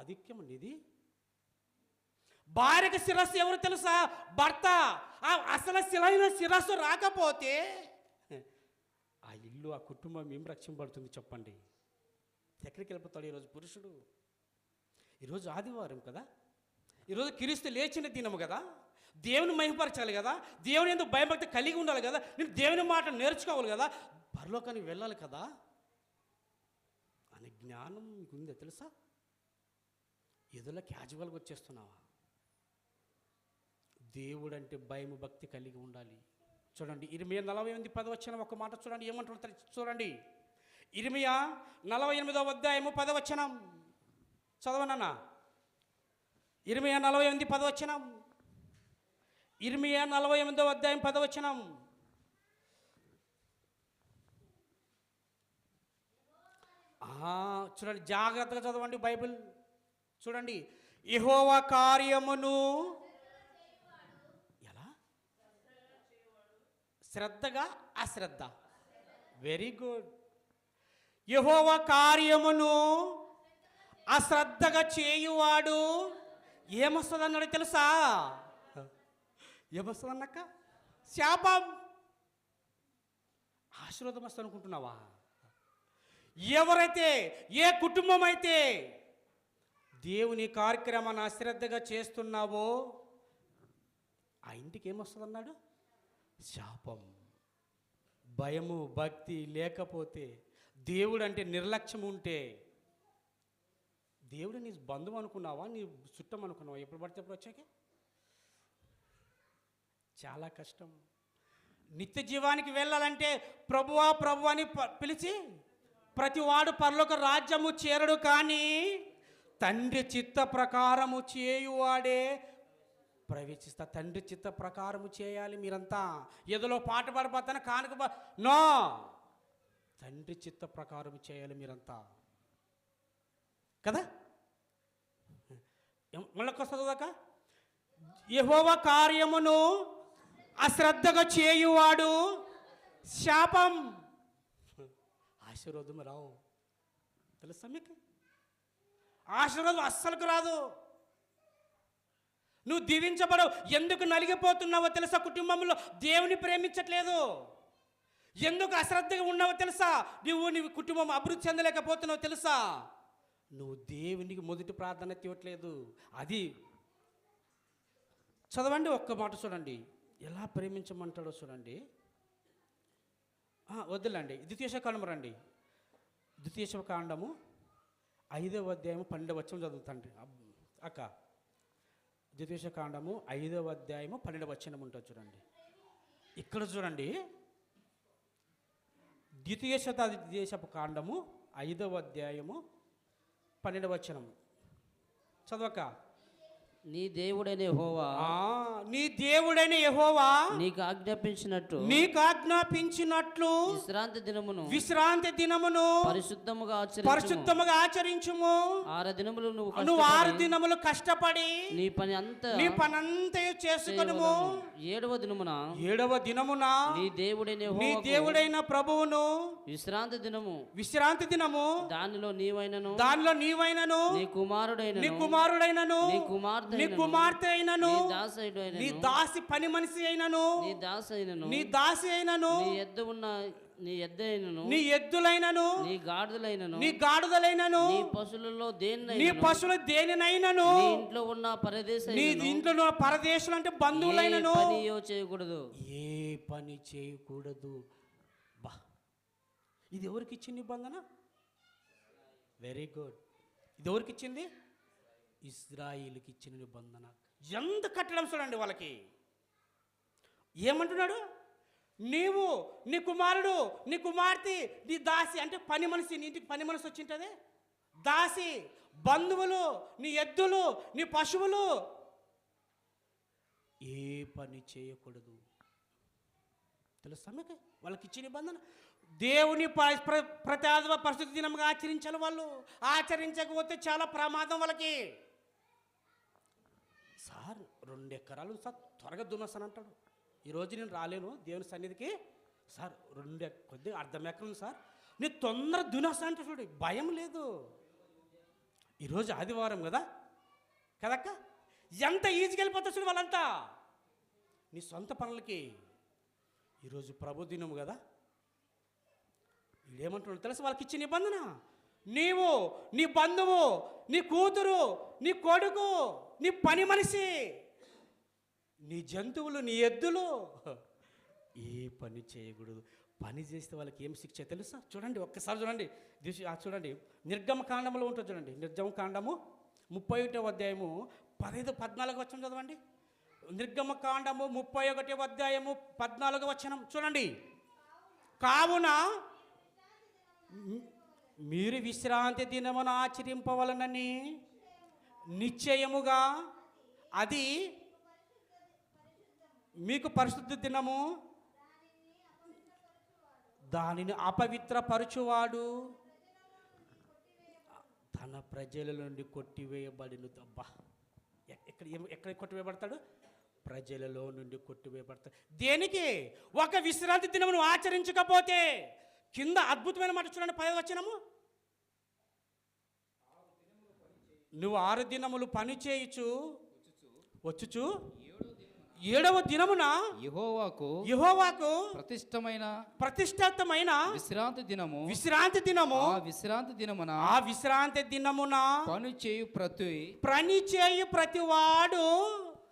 ఆధిక్యం నీది. భార్యకి శిరస్సు ఎవరు తెలుసా? భర్త. అసలు శిరస్సు రాకపోతే ఆ ఇల్లు, ఆ కుటుంబం ఏం రక్షింపబడుతుంది చెప్పండి? ఎక్కడికి వెళ్ళిపోతాడు ఈరోజు పురుషుడు? ఈరోజు ఆదివారం కదా, ఈరోజు క్రీస్తు లేచిన దినము కదా, దేవుని మహిమపరచాలి కదా, దేవుని ఎందుకు భయభక్తి కలిగి ఉండాలి కదా, నేను దేవుని మాట నేర్చుకోవాలి కదా, పరలోకానికి వెళ్ళాలి కదా అనే జ్ఞానం మీకు ఉందే తెలుసా? ఏదోలా క్యాజువల్గా వచ్చేస్తున్నావా? దేవుడు అంటే భయము భక్తి కలిగి ఉండాలి. చూడండి, ఇర్మియా 48:10 ఒక మాట చూడండి, ఏమంటున్నారు చూడండి. ఇర్మియా 48:10 చదవనన్నా. ఇర్మియా 48:10. ఇర్మియా 48:10. చూడండి, జాగ్రత్తగా చదవండి బైబిల్. చూడండి, యెహోవా కార్యమును ఎలా? శ్రద్ధగా అశ్రద్ధ. Very good. యెహోవా కార్యమును అశ్రద్ధగా చేయువాడు ఏమొస్తుంది అన్నాడు తెలుసా? ఏమొస్తుంది అన్నాక? శాపం. ఆశీర్వాదం వస్తుంది అనుకుంటున్నావా? ఎవరైతే, ఏ కుటుంబం అయితే దేవుని కార్యక్రమాన్ని అశ్రద్ధగా చేస్తున్నావో ఆ ఇంటికి ఏమొస్తుంది అన్నాడు? శాపం. భయము భక్తి లేకపోతే, దేవుడు అంటే నిర్లక్ష్యం ఉంటే, దేవుడు నీ బంధువు అనుకున్నావా, నీ చుట్టం అనుకున్నావా? ఎప్పుడు పడితే ఎప్పుడు వచ్చాక చాలా కష్టం. నిత్య జీవానికి వెళ్ళాలంటే ప్రభువా ప్రభు అని పిలిచి ప్రతివాడు పరలోక రాజ్యము చేరడు, కానీ తండ్రి చిత్త ప్రకారము చేయువాడే ప్రవేశిస్తా. తండ్రి చిత్త ప్రకారము చేయాలి మీరంతా. ఏదోలో పాట పాడిపోతాను కానుక నో, తండ్రి చిత్త ప్రకారం చేయాలి మీరంతా కదా. మళ్ళొకొస్తుందాక, యెహోవా కార్యమును అశ్రద్ధగా చేయువాడు శాపం, ఆశీర్వాదం రావు. తెలుసా మీకు? ఆశీర్వాదం అస్సలకు రాదు. నువ్వు దీవించబడవు. ఎందుకు నలిగిపోతున్నావో తెలుసా? కుటుంబంలో దేవుని ప్రేమించట్లేదు. ఎందుకు అశ్రద్ధగా ఉన్నావో తెలుసా? నీ కుటుంబం అభివృద్ధి చెందలేకపోతున్నావు తెలుసా? నువ్వు దేవునికి మొదటి ప్రాధాన్యత ఇవ్వట్లేదు. అది చదవండి, ఒక్క మాట చూడండి, ఎలా ప్రేమించమంటాడో చూడండి. వద్దులండి, ద్వితీయోపదేశకాండము రండి. ద్వితీయోపదేశకాండము 5వ అధ్యాయము 12 చదువుతాండి అక్క. ద్వితీయోపదేశకాండము 5వ అధ్యాయము 12 ఉంటుంది చూడండి. ఇక్కడ చూడండి, ద్వితీయోపదేశకాండము 5వ అధ్యాయము 12 చదవక. నీ దేవుడైన యెహోవా, నీ దేవుడైన యెహోవా నీకు ఆజ్ఞాపించినట్లు విశ్రాంతి దినమును పరిశుద్ధముగా ఆచరించుము. 6 దినములు నువ్వు 6 దినములు కష్టపడి నీ పని అంతా చేసుకొనుము. 7వ దినమున నీ దేవుడైన ప్రభువును విశ్రాంతి దినము దానిలో నీవైనను నీ కుమారుడైనను నీ కుమార్తె అయినను నీ దాసి పని మనిషి అయినను నీ దాసి అయినను నీ ఎద్దులైనను నీ గాడిదలైనను నీ పశువులలో దేనినైనను నీ ఇంట్లో ఉన్న పరదేశులు అంటే బంధువులైనను ఏ పని చేయకూడదు. బా, ఇది ఎవరికి ఇచ్చింది నిబంధన? Very good. ఇది ఎవరికి ఇచ్చింది? ఇశ్రాయేలుకి ఇచ్చిన నిబంధన. ఎంత కట్టడం చూడండి వాళ్ళకి. ఏమంటున్నాడు? నీవు, నీ కుమారుడు, నీ కుమార్తె, నీ దాసి అంటే పని మనిషి, నీ ఇంటికి పని మనిషి వచ్చింటది, దాసి, బంధువులు, నీ ఎద్దులు, నీ పశువులు ఏ పని చేయకూడదు. తెలుసా మీకు వాళ్ళకి ఇచ్చిన నిబంధన? దేవుని ప్రతి ఆదివారం పరిశుద్ధ దినంగా ఆచరించాలి. వాళ్ళు ఆచరించకపోతే చాలా ప్రమాదం వాళ్ళకి. సార్ 2 ఎకరాలు సార్ త్వరగా దున్నస్తానంటాడు. ఈరోజు నేను రాలేను దేవుని సన్నిధికి సార్, కొద్దిగా 1/2 ఎకరం సార్ నేను తొందరగా దున్నేస్తా అంటే చూడు, భయం లేదు. ఈరోజు ఆదివారం కదా కదక్క, ఎంత ఈజీగా వెళ్ళిపోతా చూడు వాళ్ళంతా నీ సొంత పనులకి. ఈరోజు ప్రభు దినం కదా, వీడేమంటున్నాడు తెలుసు వాళ్ళకి ఇచ్చిన నిబంధన, నీవు నీ బంధువు నీ కూతురు నీ కొడుకు నీ పని మనిషి నీ జంతువులు నీ ఎద్దులు ఏ పని చేయకూడదు. పని చేస్తే వాళ్ళకి ఏం శిక్ష తెలుసా? చూడండి ఒక్కసారి చూడండి, చూడండి నిర్గమకాండంలో ఉంటుంది చూడండి. నిర్గమకాండము 31వ అధ్యాయము 15-14 వచనం చదవండి. నిర్గమకాండము 31వ అధ్యాయము 14 వచనం చూడండి. కావున మీరు విశ్రాంతి దినమును ఆచరింపవలనని నిశ్చయముగా అది మీకు పరిశుద్ధ దినము, దానిని అపవిత్రపరచువాడు తన ప్రజల నుండి కొట్టివేయబడిన. అబ్బా, ఎక్కడ కొట్టివేయబడతాడు? ప్రజలలో నుండి కొట్టివేయబడతాడు. దేనికి? ఒక విశ్రాంతి దినమును ఆచరించకపోతే. కింద అద్భుతమైన మాట చూడండి, 10వ వచనము. నువ్వు 6 దినములు పని చేయుచు వచ్చుచు 7వ దినమున యెహోవాకు ప్రతిష్ఠితమైన విశ్రాంతి దినము ఆ విశ్రాంతి దినమున పని చేయు ప్రతి వాడు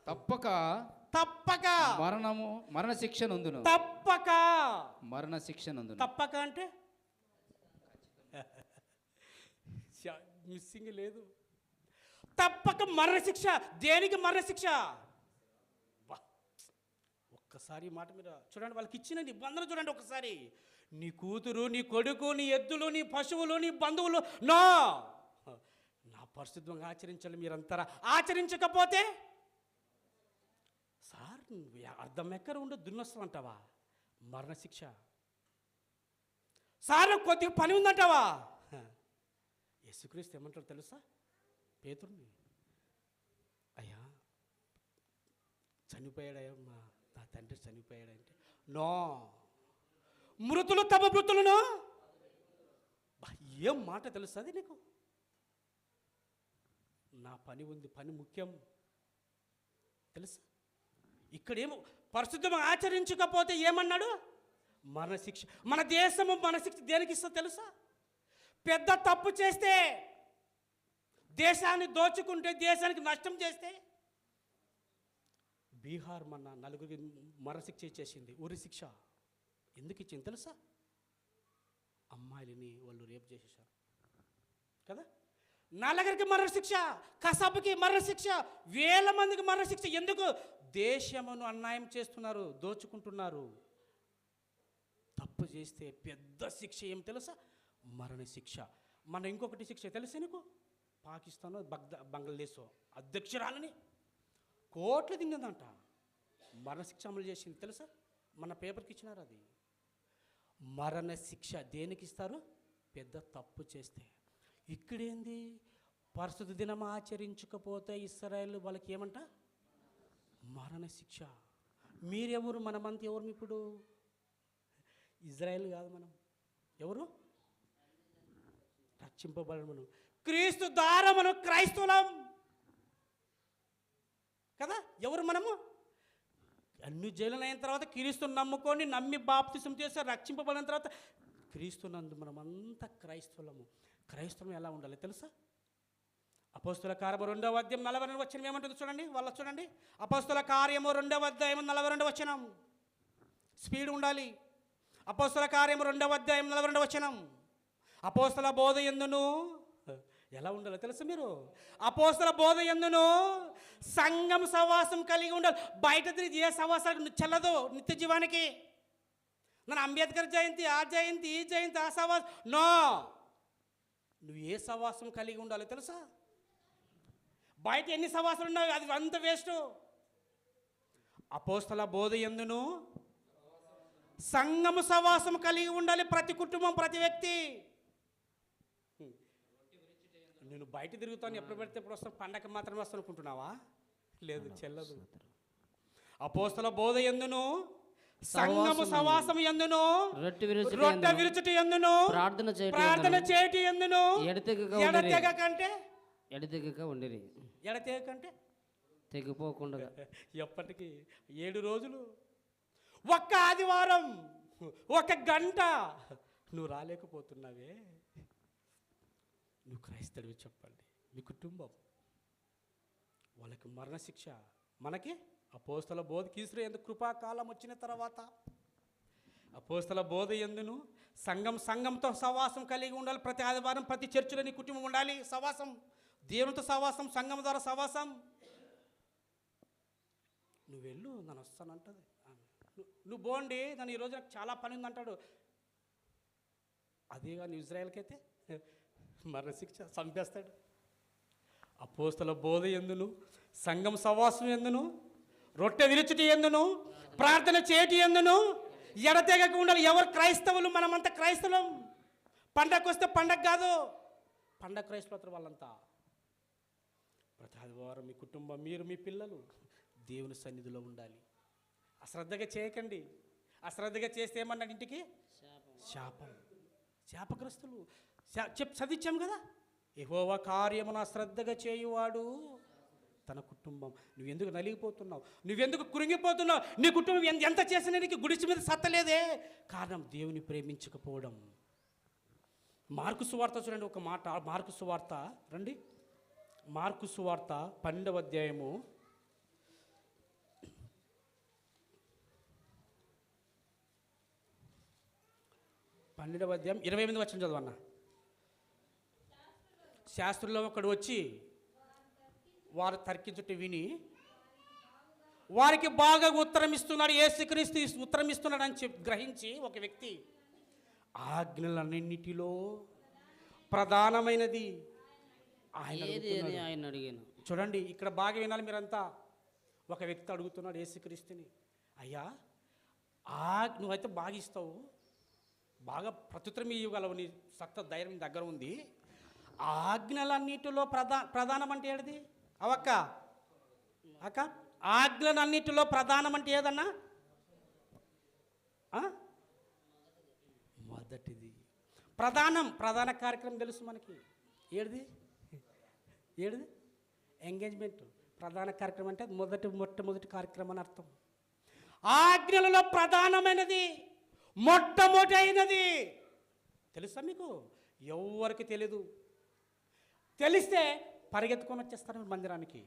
తప్పక మరణ శిక్ష నందును. తప్పక అంటే మిస్సింగ్ లేదు. తప్పక మరణ శిక్ష. దేనికి మరణ శిక్ష? ఒక్కసారి మాట మీద చూడండి, వాళ్ళకి ఇచ్చిన నిబంధన చూడండి ఒకసారి. నీ కూతురు నీ కొడుకు నీ ఎద్దులు నీ పశువులు నీ బంధువులు నా పరిశుద్ధంగా ఆచరించాలి. మీరంతా ఆచరించకపోతే సార్ అర్థం ఎక్కడ ఉండదు, దున్నొస్తాం అంటావా? మరణశిక్ష. సార్ కొద్దిగా పని ఉందంటావా? యేసుక్రీస్తు ఏమంటాడు తెలుసా? పేతురుని, అయ్యా చనిపోయాడయ్యా, నా తండ్రి చనిపోయాడంటే, నో మృతులు తమ మృతులను. ఏం మాట తెలుస్తుంది నీకు? నా పని ఉంది, పని ముఖ్యం తెలుసా? ఇక్కడేమో పరిశుద్ధంగా ఆచరించకపోతే ఏమన్నాడు? మరణశిక్ష. మన దేశము మరణశిక్ష దేనికి ఇస్తా తెలుసా? పెద్ద తప్పు చేస్తే, దేశాన్ని దోచుకుంటే, దేశానికి నష్టం చేస్తే. బీహార్ మన 4 మరణశిక్ష ఇచ్చేసింది, ఉరి శిక్ష. ఎందుకు ఇచ్చింది తెలుసా? అమ్మాయిలని వాళ్ళు రేపు చేసేసారు కదా. 4 మరణశిక్ష, కసాబుకి మరణశిక్ష, వేల మందికి మరణశిక్ష. ఎందుకు? దేశమును అన్యాయం చేస్తున్నారు, దోచుకుంటున్నారు. తప్పు చేస్తే పెద్ద శిక్ష ఏం తెలుసా? మరణశిక్ష. మన ఇంకొకటి శిక్ష తెలుసా నీకు? పాకిస్తాన్ బంగ్లాదేశ్ అధ్యక్షురాలని కోట్లు తిన్నదంట, మరణశిక్ష అమలు చేసింది తెలుసా? మన పేపర్కి ఇచ్చినారు అది. మరణశిక్ష దేనికి ఇస్తారు? పెద్ద తప్పు చేస్తే. ఇక్కడేంది? పరిశుద్ధ దినం ఆచరించకపోతే ఇశ్రాయేలు వాళ్ళకి ఏమంట? మరణశిక్ష. మీరెవరు? మనమంతా ఎవరు? ఇప్పుడు ఇజ్రాయేల్ కాదు, మనం ఎవరు? రక్షింపబడిన మనం క్రీస్తు ద్వారా మనం క్రైస్తవులం కదా. ఎవరు మనము? అన్ని జైలునైన తర్వాత క్రీస్తుని నమ్మి బాప్తిసం చేసి రక్షింపబడిన తర్వాత క్రీస్తునందు మనమంతా క్రైస్తవులము. క్రైస్తవం ఎలా ఉండాలి తెలుసా? అపోస్తుల కార్యము 2వ అధ్యాయం 42వ వచనం ఏమంటుంది చూడండి. వాళ్ళ చూడండి, అపోస్తుల కార్యము 2వ అధ్యాయం 42వ వచనం. స్పీడ్ ఉండాలి. అపోస్తుల కార్యము 2వ అధ్యాయం 42వ వచనం. అపోస్తుల బోధ యందును ఎలా ఉండాలో తెలుసు మీరు? అపోస్తుల బోధ యందును సంఘం సహవాసం కలిగి ఉండాలి. బయట తిరిగి ఏ సహవాసాలు చెల్లదు నిత్య జీవానికి. మన అంబేద్కర్ జయంతి, ఆ జయంతి, ఈ జయంతి, ఆ సహవాసం నో. నువ్వు ఏ సహవాసం కలిగి ఉండాలో తెలుసా? బయట ఎన్ని సహవాసాలు ఉన్నావు అది అంత వేస్ట్. అపోస్తుల బోధ యందును సంఘము సహవాసం కలిగి ఉండాలి ప్రతి కుటుంబం, ప్రతి వ్యక్తి. నేను బయట తిరుగుతాను, ఎప్పుడు పెడితే ఎప్పుడు వస్తాను, పండగ మాత్రమే వస్తాను అనుకుంటున్నావా? లేదు, చెల్లదు. అపోస్తుల బోధ యందును సంఘము సహవాసం యందును రొట్టె విరుచుట యందును ప్రార్థన చేయటి యందును ఎడతెగక కంటే ఎడతెగక ఉండిరి. ఎడతేకంటే తెగిపోకుండా ఎప్పటికీ 7 రోజులు, ఒక్క ఆదివారం, ఒక గంట నువ్వు రాలేకపోతున్నావే. నువ్వు క్రైస్తవుడివి చెప్పండి. మీ కుటుంబం వాళ్ళకి మరణశిక్ష, మనకి అపోస్తల బోధ కీసురు ఎందుకు కృపాకాలం వచ్చిన తర్వాత అపోస్తల బోధ ఎందును సంఘంతో సహవాసం కలిగి ఉండాలి. ప్రతి ఆదివారం ప్రతి చర్చిలో నీ కుటుంబం ఉండాలి. సహవాసం, దేవునితో సహవాసం, సంఘం ద్వారా సహవాసం. నువ్వు వెళ్ళు, నన్ను వస్తానంటది. నువ్వు పోండి, నన్ను ఈరోజు నాకు చాలా పని ఉందంటాడు. అదే కానీ ఇజ్రాయెల్కి అయితే మరణశిక్ష, చంపేస్తాడు. అపోస్తల బోధ ఎందును, సంఘం సహవాసం ఎందును, రొట్టె విరుచుట ఎందును, ప్రార్థన చేయటి ఎందును ఎడతెగక ఉండాలి. ఎవరు క్రైస్తవులు? మనమంతా క్రైస్తవులం. పండగకు వస్తే పండగ కాదు, పండగ క్రైస్తవులు వాళ్ళంతా. ప్రతి ఆదివారం మీ కుటుంబం, మీరు, మీ పిల్లలు దేవుని సన్నిధిలో ఉండాలి. అశ్రద్ధగా చేయకండి. అశ్రద్ధగా చేస్తే ఏమన్నాడు? ఇంటికి శాపం. శాపగ్రస్తులు చదివించాం కదా. యెహోవా కార్యమును అశ్రద్ధగా చేయువాడు తన కుటుంబం. నువ్వెందుకు నలిగిపోతున్నావు? నువ్వెందుకు కురింగిపోతున్నావు? నీ కుటుంబం ఎంత చేసినా నీకు గుడిసి మీద సత్తలేదే. కారణం దేవుని ప్రేమించకపోవడం. మార్కు సువార్త చూడండి, ఒక మాట. మార్కు సువార్త రండి. మార్కు సువార్త 12వ అధ్యాయము 28వ వచనం చదవన్న. శాస్త్రుల్లో ఒకడు వచ్చి వారు తర్కించుట విని వారికి బాగా ఉత్తరం ఇస్తున్నాడు. యేసుక్రీస్తు ఉత్తరం ఇస్తున్నాడు అని గ్రహించి ఒక వ్యక్తి ఆజ్ఞలన్నిటిలో ప్రధానమైనది ఆయన అడిగాను. చూడండి, ఇక్కడ బాగా వినాలి మీరంతా. ఒక వ్యక్తి అడుగుతున్నాడు యేసుక్రీస్తుని, అయ్యా నువ్వైతే బాగా ఇస్తావు, బాగా ప్రత్యుత్తరం ఇవ్వగలవు, నీ సత్త ధైర్యం నీ దగ్గర ఉంది. ఆజ్ఞలన్నిటిలో ప్రధానం అంటే ఏది అవక్క? అక్క, ఆజ్ఞలన్నిటిలో ప్రధానం అంటే ఏదన్నా? మొదటిది ప్రధాన కార్యక్రమం తెలుసు మనకి. ఏడిది ఎంగేజ్మెంట్. ప్రధాన కార్యక్రమం అంటే మొట్టమొదటి కార్యక్రమం అని అర్థం. ఆజ్ఞలలో ప్రధానమైనది, మొట్టమొదటైనది తెలుసా మీకు? ఎవరికి తెలీదు. తెలిస్తే పరిగెత్తుకొని వచ్చేస్తారు మందిరానికి.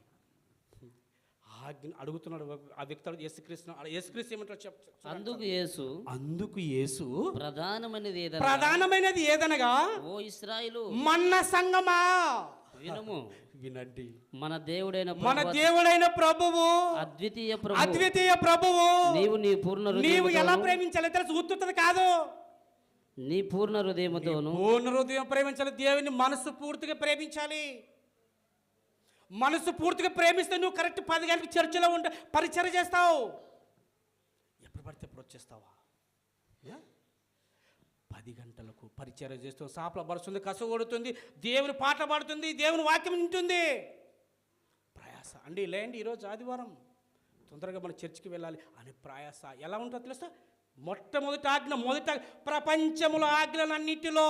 ఆజ్ఞ అడుగుతున్నాడు ఆ వ్యక్తి. యేసుక్రీస్తు ఏమంటారు? అందుకు యేసు ప్రధానమైనది ఏదనగా, ఓ ఇశ్రాయేలు మన్న సంగమా వినుము, వినండి. మన దేవుడైన ప్రభువు, అద్వితీయ ప్రభువు నీవు ఎలా ప్రేమించాలి తెలుసు? ఉత్తుతది కాదు, నీ పూర్ణ హృదయముతోను. పూర్ణ హృదయం ప్రేమించాలి. దేవుని మనసు పూర్తిగా ప్రేమించాలి. మనసు పూర్తిగా ప్రేమిస్తే నువ్వు కరెక్ట్ 10 గంటలకు చర్చిలో ఉంటే పరిచర్య చేస్తావు. ఎప్పుడు పడితే ఎప్పుడు వచ్చేస్తావా? 10 గంటలకు పరిచర్య చేస్తావు. సాపల బరుస్తుంది, కస ఓడుతుంది, దేవుని పాట పాడుతుంది, దేవుని వాక్యం వింటుంది. ప్రయాస అండి లేండి. ఈరోజు ఆదివారం తొందరగా మన చర్చికి వెళ్ళాలి అనే ప్రయాస ఎలా ఉంటుందో తెలుస్తా? మొట్టమొదటి ఆజ్ఞ, ప్రపంచముల ఆజ్ఞలన్నిటిలో,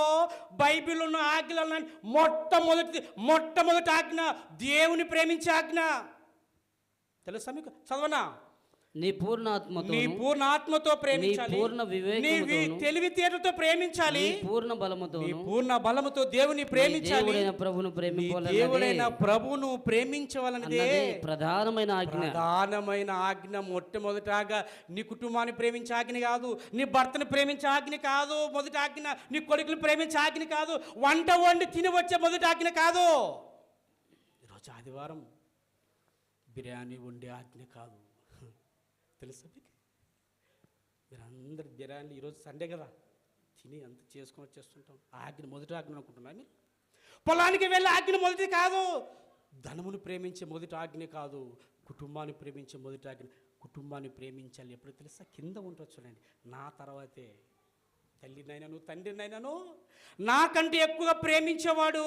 బైబిల్ ఉన్న ఆజ్ఞలన్నీ మొట్టమొదటి ఆజ్ఞ దేవుని ప్రేమించే ఆజ్ఞ. తెలుసా మీకు? చదవనా? నీ పూర్ణ ఆత్మతో ప్రేమించాలి, పూర్ణ వివేకముతోను, తెలివితేటతో ప్రేమించాలి, పూర్ణ బలముతో దేవుని ప్రేమించాలి. దేవుడైన ప్రభువును ప్రేమించవలనిదే ప్రధానమైన ఆజ్ఞ. మొట్టమొదటిగా నీ కుటుంబాన్ని ప్రేమించే ఆజ్ఞ కాదు, నీ భర్తను ప్రేమించే ఆజ్ఞ కాదు మొదటి ఆజ్ఞ, నీ కొడుకులు ప్రేమించే ఆజ్ఞ కాదు, వంట వండి తిని వచ్చే మొదటి ఆజ్ఞ కాదు. ఈరోజు ఆదివారం బిర్యానీ వండే ఆజ్ఞ కాదు. తెలుసా మీకు? మీరందరు బిర్యానీ ఈరోజు సండే కదా తిని అంత చేసుకొని వచ్చేస్తుంటాం. మొదటి ఆజ్ఞ అనుకుంటున్నా మీరు? పొలానికి వెళ్ళే ఆజ్ఞ మొదటి కాదు, ధనమును ప్రేమించే మొదటి ఆజ్ఞ కాదు, కుటుంబాన్ని ప్రేమించే మొదటి ఆజ్ఞ. కుటుంబాన్ని ప్రేమించాలి ఎప్పుడు తెలుసా? కింద ఉంటుంది చూడండి, నా తర్వాతే తల్లినైనాను తండ్రినైనాను నాకంటే ఎక్కువగా ప్రేమించేవాడు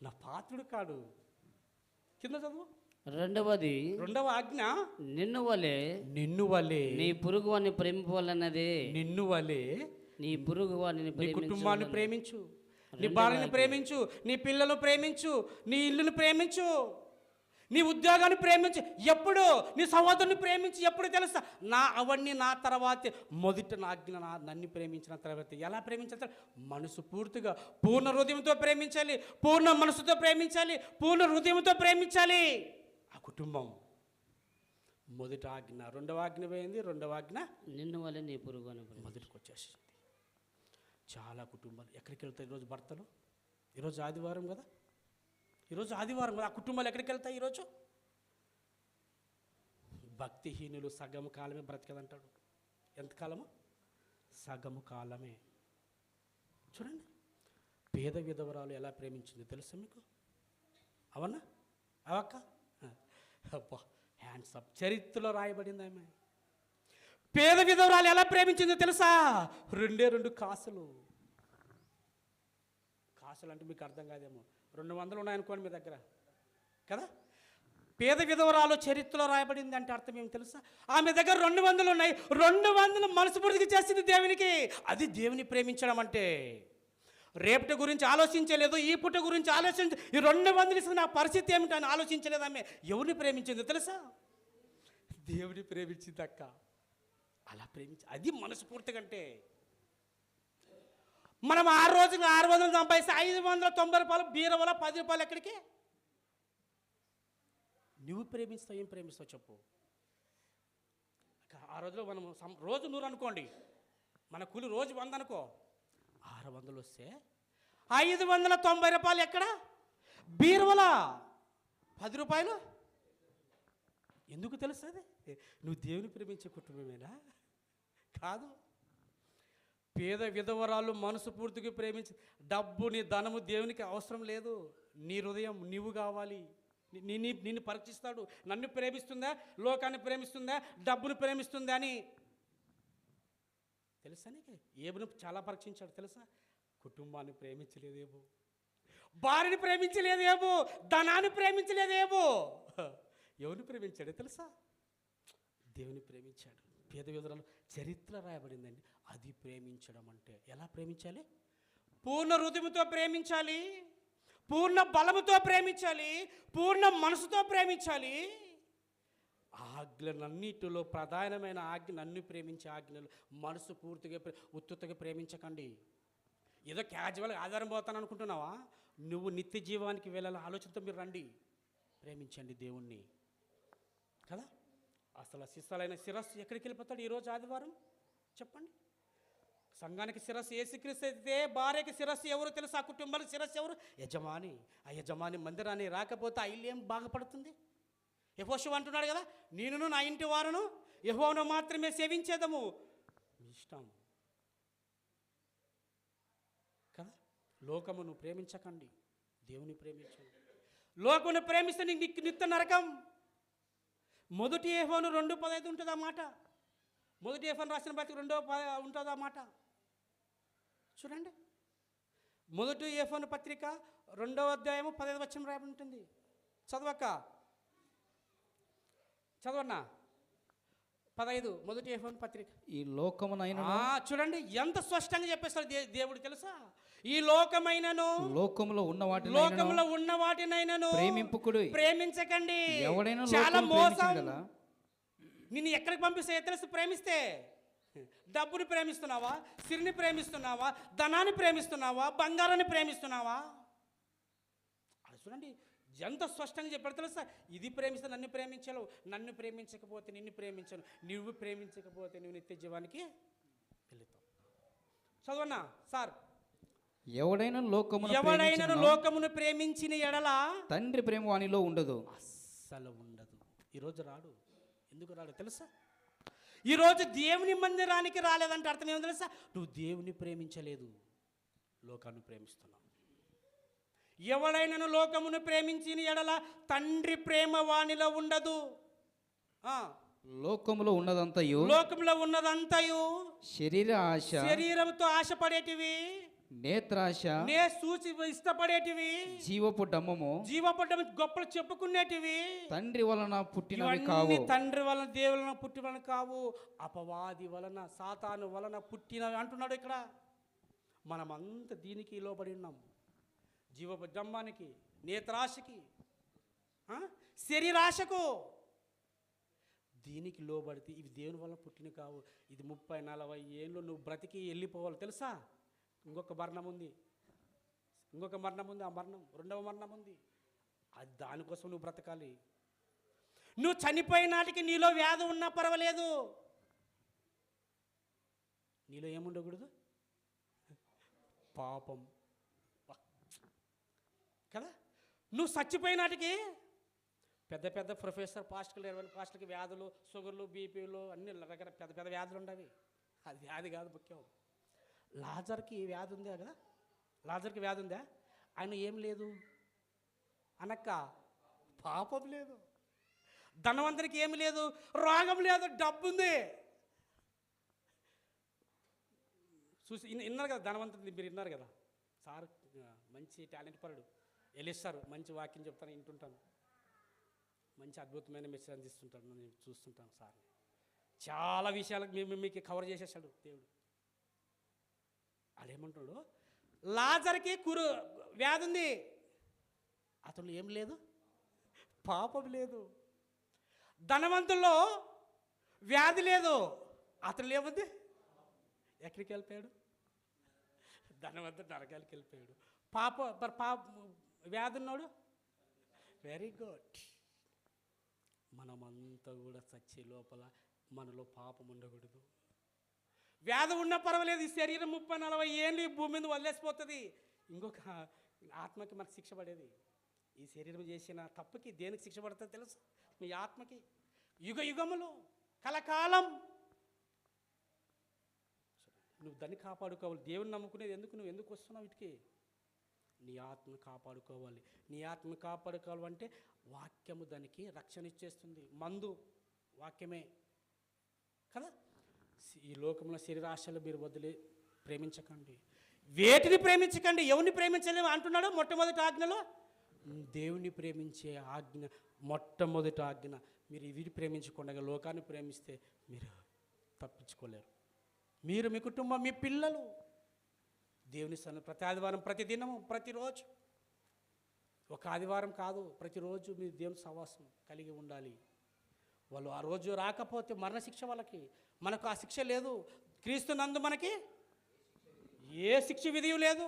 నా పాత్రుడు కాడు. కింద చదువు. రెండవ ఆజ్ఞ, నిన్ను వలె నీ పొరుగు వారిని ప్రేమించాలన్నదే. నిన్ను వలె నీ పొరుగు వారిని, నీ కుటుంబాన్ని ప్రేమించు. నీ భార్యని ప్రేమించు, నీ పిల్లలను ప్రేమించు, నీ ఇల్లుని ప్రేమించు, నీ ఉద్యోగాన్ని ప్రేమించు. ఎప్పుడు నీ సహోదరుని ప్రేమించి, ఎప్పుడు తెలుసా? అవన్నీ నా తర్వాతే. మొదట నా ఆజ్ఞ నన్ను ప్రేమించిన తర్వాత. ఎలా ప్రేమించాలి? మనసు పూర్తిగా పూర్ణ హృదయంతో ప్రేమించాలి, పూర్ణ మనసుతో ప్రేమించాలి, పూర్ణ హృదయంతో ప్రేమించాలి. ఆ కుటుంబం మొదటి ఆజ్ఞ. రెండవ ఆజ్ఞ పోయింది. రెండవ ఆజ్ఞ నిన్ను వల్లే నీ పొరుగు అని మొదటికి వచ్చేసింది. చాలా కుటుంబాలు ఎక్కడికి వెళ్తాయి ఈరోజు? భర్తలు ఈరోజు ఆదివారం కదా, ఈరోజు ఆదివారం కదా, ఆ కుటుంబాలు ఎక్కడికి వెళ్తాయి ఈరోజు? భక్తిహీనులు సగము కాలమే బ్రతకదంటాడు. ఎంతకాలము? సగము కాలమే. చూడండి, పేద విధవరాలు ఎలా ప్రేమించింది తెలుసా మీకు? అవన్నా అవక్క అబ్బా, హ్యాండ్స్ అప్. చరిత్రలో రాయబడింది ఆమె. పేద విధవరాలు ఎలా ప్రేమించిందో తెలుసా? 2 కాసులు. కాసులు అంటే మీకు అర్థం కాదేమో, 200 ఉన్నాయనుకోండి మీ దగ్గర కదా. పేద విధవరాలు చరిత్రలో రాయబడింది అంటే అర్థం ఏమి తెలుసా? ఆమె దగ్గర 200 ఉన్నాయి. 200 మనస్ఫూర్తిగా చేసింది దేవునికి. అది దేవుని ప్రేమించడం అంటే. రేపటి గురించి ఆలోచించలేదు, ఈ పుట్ట గురించి ఆలోచించ, ఈ 200 నా పరిస్థితి ఏమిటి అని ఆలోచించలేదు ఆమె. ఎవరిని ప్రేమించిందో తెలుసా? దేవుని ప్రేమించింది అక్క. అలా ప్రేమించి, అది మనస్ఫూర్తిగా అంటే. మనం ఆ రోజున 600 సంపాదిస్తే 590 రూపాయలు బీరవల 10 రూపాయలు ఎక్కడికి? నువ్వు ప్రేమిస్తావు, ఏం ప్రేమిస్తావు చెప్పు? ఆ రోజులో మనం రోజు 100 అనుకోండి, మన కూలి రోజు 100 అనుకో, 600 వస్తే 590 రూపాయలు ఎక్కడ? బీరవల 10 రూపాయలు. ఎందుకు తెలుస్తుంది? నువ్వు దేవుని ప్రేమించే కుటుంబమేనా? కాదు. పేద విధవరాలు మనసు పూర్తిగా ప్రేమించి, డబ్బు నీ ధనము దేవునికి అవసరం లేదు. నీ హృదయం నీవు కావాలి. నిన్ను పరీక్షిస్తాడు. నన్ను ప్రేమిస్తుందా, లోకాన్ని ప్రేమిస్తుందా, డబ్బును ప్రేమిస్తుందా అని. తెలుసా నీకు? ఏబును చాలా పరీక్షించాడు తెలుసా? కుటుంబాన్ని ప్రేమించలేదేమో, భార్యని ప్రేమించలేదేమో, ధనాన్ని ప్రేమించలేదేమో. ఎవరిని ప్రేమించాడో తెలుసా? దేవుని ప్రేమించాడు. పేద విధవరాలు చరిత్ర రాయబడిందండి. అది ప్రేమించడం అంటే. ఎలా ప్రేమించాలి? పూర్ణ హృదయంతో ప్రేమించాలి, పూర్ణ బలముతో ప్రేమించాలి, పూర్ణ మనసుతో ప్రేమించాలి. ఆజ్ఞలన్నిటిలో ప్రధానమైన ఆజ్ఞ, నన్ను ప్రేమించే ఆజ్ఞలు. మనసు పూర్తిగా ఉత్తుగా ప్రేమించకండి. ఏదో క్యాజువల్గా ఆధారం పోతాను అనుకుంటున్నావా? నువ్వు నిత్య జీవానికి వెళ్ళాలి ఆలోచనతో మీరు రండి. ప్రేమించండి దేవుణ్ణి కదా. అసలు శిష్యులైన శిరస్సు ఎక్కడికి వెళ్ళిపోతాడు ఈరోజు ఆదివారం? చెప్పండి. సంఘానికి శిరస్సు యేసుక్రీస్తు అయితే, భార్యకి శిరస్సు ఎవరు తెలుసు? ఆ కుటుంబానికి శిరస్సు ఎవరు? యజమాని. ఆ యజమాని మందిరాన్ని రాకపోతే ఆ ఇల్లు ఏం బాగుపడుతుంది? యెహోషువ అంటున్నాడు కదా, నేనును నా ఇంటి వారును యెహోవాను మాత్రమే సేవించేదము. మీ ఇష్టం కదా. లోకమును ప్రేమించకండి, దేవుని ప్రేమించండి. లోకమును ప్రేమిస్తే నీకు నిత్య నరకం. మొదటి యోహాను 2:15 ఉంటుంది ఆ మాట. మొదటి యోహాను రాసిన పత్రిక 2 ఉంటుంది ఆ మాట. చూడండి, మొదటి యోహాను పత్రిక 2వ అధ్యాయము 15 వచనం రాయబడి ఉంటుంది. చదవక్క, చదవన్నా. 15 మొదటి యోహాను పత్రిక. ఈ లోకమునైన చూడండి ఎంత స్పష్టంగా చెప్పేస్తాడు దేవుడు తెలుసా? ఈ లోకమైనను, లోకములో ఉన్న వాటినైనను ప్రేమించకండి. ఎవడైనా చాలా మోసం. నిన్ను ఎక్కడికి పంపిస్తే తెలుసు? ప్రేమిస్తే డబ్బుని ప్రేమిస్తున్నావా, సిరిని ప్రేమిస్తున్నావా, ధనాన్ని ప్రేమిస్తున్నావా, బంగారాన్ని ప్రేమిస్తున్నావా? అది చూడండి ఎంత స్పష్టంగా చెప్పాడు తెలుసా? ఇది ప్రేమిస్తే నన్ను ప్రేమించలేవు, నన్ను ప్రేమించకపోతే నిన్ను ప్రేమించను, నువ్వు ప్రేమించకపోతే నువ్వు నిత్య జీవానికి వెళుతావు. చదవన్నా సార్. ఎవడైనా లోకమును ప్రేమించిన ఎడల తండ్రి ప్రేమ వానిలో ఉండదు. అస్సలు ఉండదు. ఈరోజు రాడు. ఎందుకు రాడు తెలుసా? ఈరోజు దేవుని మందిరానికి రాలేదంటే అర్థం ఏమో తెలుసా? నువ్వు దేవుని ప్రేమించలేదు, లోకాన్ని ప్రేమిస్తున్నావు. ఎవడైనా లోకమును ప్రేమించిన ఎడల తండ్రి ప్రేమ వానిలో ఉండదు. లోకములో ఉన్నదంతయు శరీర ఆశ, శరీరంతో ఆశపడేటివి, నేత్రాశ, చూసి ఇష్టపడేటివి, జీవపు డమ్మము గొప్పలు చెప్పుకునేటివి తండ్రి వలన పుట్టినవి కావు. తండ్రి వలన, దేవులన పుట్టినవి కావు, అపవాది వలన, సాతాను వలన పుట్టినవి అంటున్నాడు ఇక్కడ. మనమంతా దీనికి లోబడి ఉన్నాం. జీవబ్రహ్మానికి, నేత్రాశకి, శరీరాశకు, దీనికి లోబడితే ఇవి దేవుని వల్ల పుట్టిన కావు. ఇది 30-40 ఏళ్ళు నువ్వు బ్రతికి వెళ్ళిపోవాలి తెలుసా. ఇంకొక మరణం ఉంది, ఆ మరణం రెండవ మరణం ఉంది. అది దానికోసం నువ్వు బ్రతకాలి. నువ్వు చనిపోయినాటికి నీలో వ్యాధి ఉన్నా పర్వాలేదు, నీలో ఏముండకూడదు, పాపం కదా. నువ్వు చచ్చిపోయినాటికి పెద్ద పెద్ద ప్రొఫెసర్ పాస్టర్లు 20 పాస్టర్లకి వ్యాధులు, షుగర్లు, బీపీలు అన్ని రకరకాల పెద్ద పెద్ద వ్యాధులు ఉండవి. అది వ్యాధి కాదు ముఖ్యం. లాజర్కి వ్యాధి ఉందా కదా, లాజర్కి వ్యాధి ఉందా? ఆయన ఏం లేదు అనక్క, పాపం లేదు. ధనవంతునికి ఏమి లేదు, రోగం లేదు, డబ్బు ఉంది. చూసి విన్నారు కదా ధనవంతుని, మీరు విన్నారు కదా. సార్ మంచి టాలెంట్ పరుడు, వెళ్ళిస్తారు, మంచి వాక్యం చెప్తాను, వింటుంటాను, మంచి అద్భుతమైన మెసేజ్ అందిస్తుంటాను, నేను చూస్తుంటాను. సార్ చాలా విషయాలకు మీకు కవర్ చేసేసాడు దేవుడు. అదేమంటాడు, లాజర్కి వ్యాధి ఉంది, అతను ఏం లేదు, పాపం లేదు. ధనవంతుల్లో వ్యాధి లేదు, అతను ఏముంది, ఎక్కడికి వెళ్ళిపోయాడు, ధనవంతుడు నరకాలకి వెళ్ళిపోయాడు. పాప వ్యాధి ఉన్నాడు, వెరీ గుడ్. మనమంతా కూడా చచ్చే లోపల మనలో పాపం ఉండకూడదు. వ్యాధి ఉన్నా పర్వాలేదు, ఈ శరీరం 30-40 ఏళ్ళు ఈ భూమి మీద వదిలేసిపోతుంది. ఇంకొక ఆత్మకి మనకు శిక్ష పడేది. ఈ శరీరం చేసిన తప్పుకి దేనికి శిక్ష పడుతుంది తెలుసు, మీ ఆత్మకి. యుగములు కలకాలం నువ్వు దాన్ని కాపాడుకోవాలి. దేవుని నమ్ముకునేది ఎందుకు, నువ్వు ఎందుకు వస్తున్నావు వీటికి? నీ ఆత్మను కాపాడుకోవాలి. నీ ఆత్మను కాపాడుకోవాలంటే వాక్యము దానికి రక్షణ ఇచ్చేస్తుంది. మందు వాక్యమే కదా. ఈ లోకంలో శరీరాశలు మీరు వదిలే ప్రేమించకండి. వేటిని ప్రేమించకండి, ఎవరిని ప్రేమించలేము అంటున్నాడు మొట్టమొదటి ఆజ్ఞలో. దేవుని ప్రేమించే ఆజ్ఞ మొట్టమొదటి ఆజ్ఞ. మీరు వీటి ప్రేమించకుండా లోకాన్ని ప్రేమిస్తే మీరు తప్పించుకోలేరు. మీరు, మీ కుటుంబం, మీ పిల్లలు దేవుని సన్నిధిలో ప్రతి ఆదివారం, ప్రతి దినము, ప్రతిరోజు, ఒక ఆదివారం కాదు, ప్రతిరోజు మీరు దేవుని సహవాసం కలిగి ఉండాలి. వాళ్ళు ఆ రోజు రాకపోతే మరణశిక్ష వాళ్ళకి. మనకు ఆ శిక్ష లేదు. క్రీస్తు నందు మనకి ఏ శిక్ష విధి లేదు.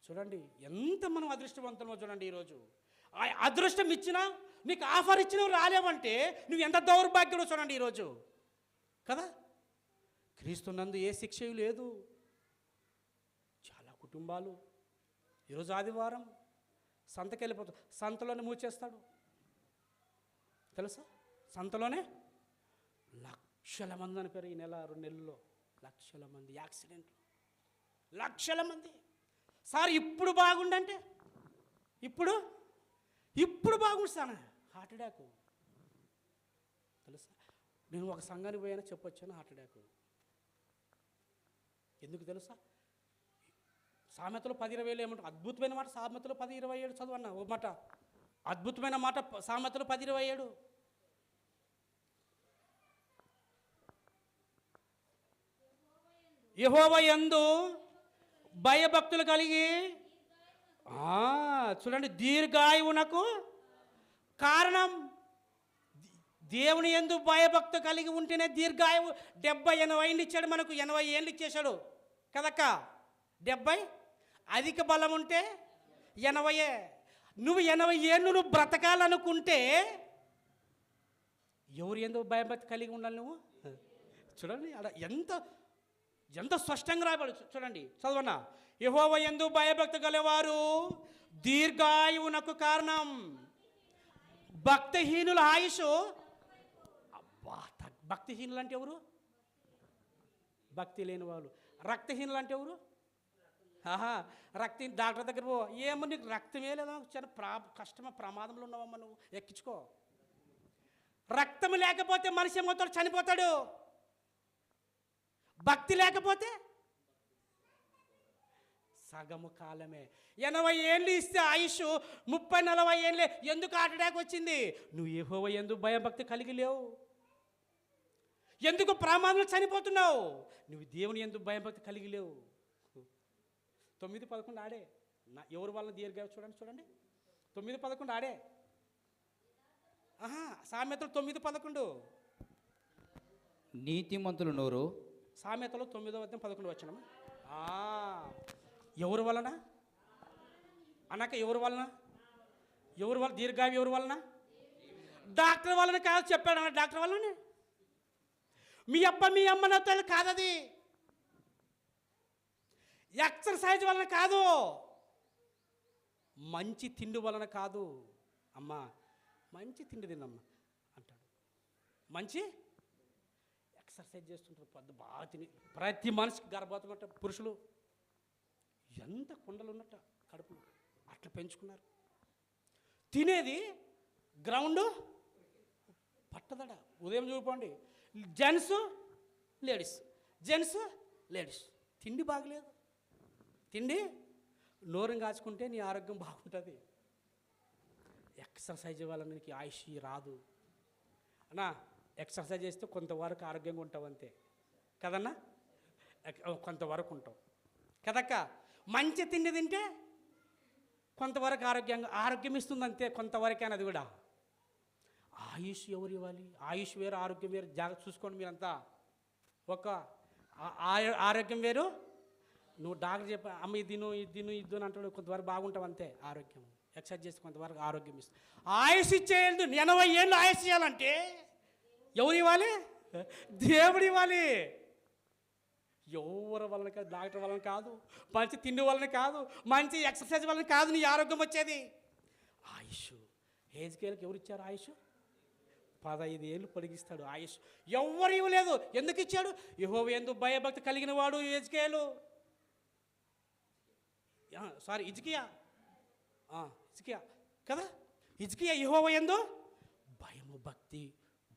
చూడండి ఎంత మనం అదృష్టవంతులమో చూడండి. ఈరోజు ఆ అదృష్టం ఇచ్చినా, నీకు ఆఫర్ ఇచ్చినా రాలేవంటే నువ్వు ఎంత దౌర్భాగ్యుడో చూడండి ఈరోజు కదా. క్రీస్తు నందు ఏ శిక్ష లేదు. చాలా కుటుంబాలు ఈరోజు ఆదివారం సంతకి వెళ్ళిపోతాడు, సంతలోనే మూచేస్తాడు తెలుసా. సంతలోనే లక్షల మంది అని పేరు. ఈ నెల 2 నెలల్లో లక్షల మంది యాక్సిడెంట్లు, లక్షల మంది. సార్ ఇప్పుడు బాగుండంటే ఇప్పుడు బాగుంటాను, హార్ట్ అటాక్ తెలుసా. నేను ఒక సంఘానికి పోయినా చెప్పొచ్చాను, హార్ట్ అటాక్. ఎందుకు తెలుసా? సామెతలు 10-20 ఏమంటారు, అద్భుతమైన మాట సామెతలు 10-27 చదువన్న ఓ మాట, అద్భుతమైన మాట సామెతలు 10-27. యెహోవా యందు భయభక్తులు కలిగి చూడండి, దీర్ఘాయువునకు కారణం. దేవుని యందు భయభక్తి కలిగి ఉంటేనే దీర్ఘాయువు. 70-80 ఇచ్చాడు మనకు, 80 ఏళ్ళు ఇచ్చేశాడు కదక్క. 70 అధిక బలం ఉంటే 80. నువ్వు 80 ఏళ్ళు నువ్వు బ్రతకాలనుకుంటే ఎవరు యందు భయభక్తి కలిగి ఉండాలి నువ్వు? చూడండి అక్కడ ఎంత స్పష్టంగా రాయబడి. చూడండి చదవన్నా, యెహోవా యందు భయభక్తి గలవారు దీర్ఘాయువునకు కారణం. భక్తిహీనుల ఆయుషు. అబ్బా, భక్తిహీనులు అంటే ఎవరు? భక్తి లేని వాళ్ళు. రక్తహీనులు అంటే ఎవరు? డాక్టర్ దగ్గర పో, ఏమో నీకు రక్తమే లేదా, చాలా కష్టమా, ప్రమాదంలో ఉన్నావమ్మా, నువ్వు ఎక్కించుకో. రక్తం లేకపోతే మనిషి ఏమవుతాడు? చనిపోతాడు. భక్తి లేకపోతే సగము కాలమే. 80 ఏళ్ళు ఇస్తే ఆయుష్ 30-40 ఏళ్ళే. ఎందుకు హార్ట్ అటాక్ వచ్చింది? నువ్వు యెహోవా యందు భయభక్తి కలిగి లేవు. ఎందుకు ప్రమాదంలో చనిపోతున్నావు? నువ్వు దేవుని యందు భయభక్తి కలిగి లేవు. 9, 11 ఆడే. ఎవరి వలన దీర్ఘాయువు చూడండి 9, 11 ఆడే. సామెతలు 9, 11. నీతిమంతుల నోరు సామెతలు 9:11 ఎవరి వలన అనక ఎవరి వలన దీర్ఘాయువు ఎవరి వలన? డాక్టర్ వలన కాదు చెప్పాడు. డాక్టర్ వలనే. మీ అమ్మ నవ్వుతాడు కాదది. ఎక్సర్సైజ్ వలన కాదు, మంచి తిండి వలన కాదు. అమ్మా మంచి తిండి తిన్నమ్మా అంటాడు. మంచి ఎక్సర్సైజ్ చేస్తుంటారు, పొద్దు బాగా తిని. ప్రతి మనిషికి గర్భవతం అంట. పురుషులు ఎంత కుండలు ఉన్నట్ట కడుపులో అట్లా పెంచుకున్నారు. తినేది గ్రౌండ్ పట్టదడ. ఉదయం చూపండి, జెంట్స్ లేడీస్ తిండి బాగలేదు. తిండి నోరుని కాచుకుంటే నీ ఆరోగ్యం బాగుంటుంది. ఎక్సర్సైజ్ వల్ల నీకు ఆయుష్ రాదు అన్నా. ఎక్సర్సైజ్ చేస్తే కొంతవరకు ఆరోగ్యంగా ఉంటావు అంతే కదన్నా, కొంతవరకు ఉంటావు కదక్క. మంచి తిండి తింటే కొంతవరకు ఆరోగ్యం ఇస్తుంది అంతే, కొంతవరకే. అది కూడా ఆయుష్ ఎవరు ఇవ్వాలి? ఆయుష్ వేరు, ఆరోగ్యం వేరు. జాగ్రత్త చూసుకోండి మీరంతా. ఒక ఆరోగ్యం వేరు. నువ్వు డాక్టర్ చెప్ప అమ్మ ఇది తిను అని అంటాడు, కొంతవరకు బాగుంటావు అంతే. ఆరోగ్యం ఎక్సర్సైజ్ చేస్తే కొంతవరకు ఆరోగ్యం ఇస్తుంది. ఆయుష్ ఇచ్చేయాలి. 80 ఏళ్ళు ఆయుష్ ఇవ్వాలంటే ఎవరు ఇవ్వాలి? దేవుడు ఇవ్వాలి. ఎవరి వలన కాదు, డాక్టర్ వలన కాదు, మంచి తిండి వలన కాదు, మంచి ఎక్సర్సైజ్ వలన కాదు నీ ఆరోగ్యం వచ్చేది. ఆయుష్ హెజ్కేలుకి ఎవరు ఇచ్చారు? ఆయుష్ 15 ఏళ్ళు పొడిగిస్తాడు ఆయుష్. ఎవరు ఇవ్వలేదు. ఎందుకు ఇచ్చాడు? యెహోవా యందు భయభక్తి కలిగిన వాడు హెజ్కేలు. హిజ్కియా కదా. హిజ్కియా యెహోవా యందు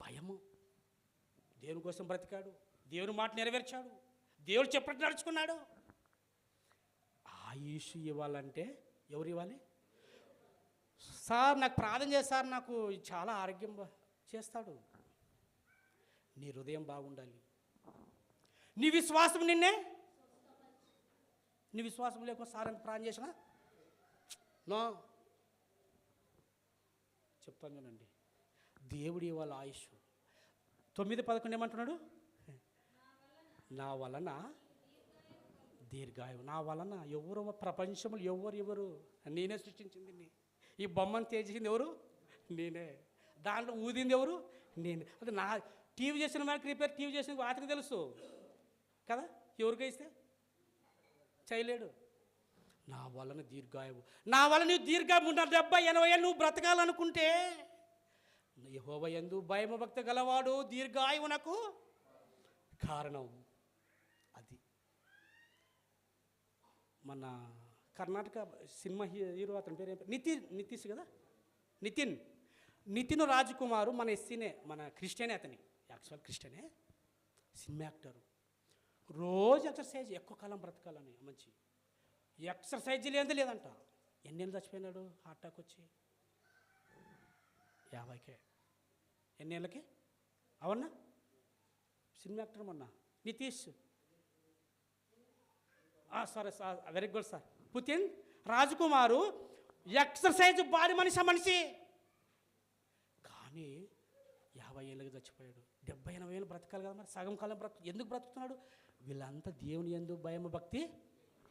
భయము. దేవుని కోసం బ్రతికాడు, దేవుని మాట నెరవేర్చాడు, దేవుడు చెప్పినట్టు నడుచుకున్నాడు. ఆయుష్ ఇవ్వాలంటే ఎవరు ఇవ్వాలి? సార్ నాకు ప్రార్థన చేస్తారు, నాకు చాలా ఆరోగ్యం చేస్తాడు. నీ హృదయం బాగుండాలి. నీ విశ్వాసం నీ విశ్వాసం లేకుండా సార్ ఎంత ప్రార్థన చేసినా నో చెప్తాను కదండి. దేవుడి వాళ్ళ ఆయుష్ 9, 11 ఏమంటున్నాడు? నా వలన దీర్ఘాయువు. నా వలన ఎవరు ప్రపంచంలో ఎవరు నేనే సృష్టించింది. ఈ బొమ్మను తేజేసింది ఎవరు? నేనే. దాంట్లో ఊదింది ఎవరు? నేనే. అంటే నా టీవీ చేసిన మనకి రిపేర్ టీవీ చేసిన అతనికి తెలుసు కదా. ఎవరికి ఇస్తే చేయలేడు. నా వలన దీర్ఘాయువు. నా వలన నువ్వు దీర్ఘాయువు 70, 80 ఏళ్ళు నువ్వు బ్రతకాలనుకుంటే యెహోవా యందు భయభక్తి గలవాడు దీర్ఘాయువునకు కారణం. అది మన కర్ణాటక సినిమా హీరో, అతని పేరు నితీష్ కదా, నితిన్ రాజ్కుమార్. మన ఎస్సీనే, మన క్రిస్టియనే. అతని యాక్చువల్ క్రిస్టియనే, సినిమా యాక్టరు. రోజు ఎక్సర్సైజ్, ఎక్కువ కాలం బ్రతకాలని. మంచి ఎక్సర్సైజ్ లేదంట. ఎన్నేళ్ళు చచ్చిపోయినాడు హార్ట్ అటాక్ వచ్చి? 50కే. ఎన్నేళ్ళకి? అవునా? సినిమా యాక్టర్ మొన్న Nitish. Sorry sir, very good sir. పుతిన్ రాజ్కుమారు ఎక్సర్సైజ్ బాడీ మనిషి కానీ 50 ఏళ్ళకి చచ్చిపోయాడు. 70, 80 ఏళ్ళు బ్రతకాలి కదా మరి. సగం కాలం ఎందుకు బ్రతుకుతున్నాడు? వీళ్ళంతా దేవుని యందు భయం భక్తి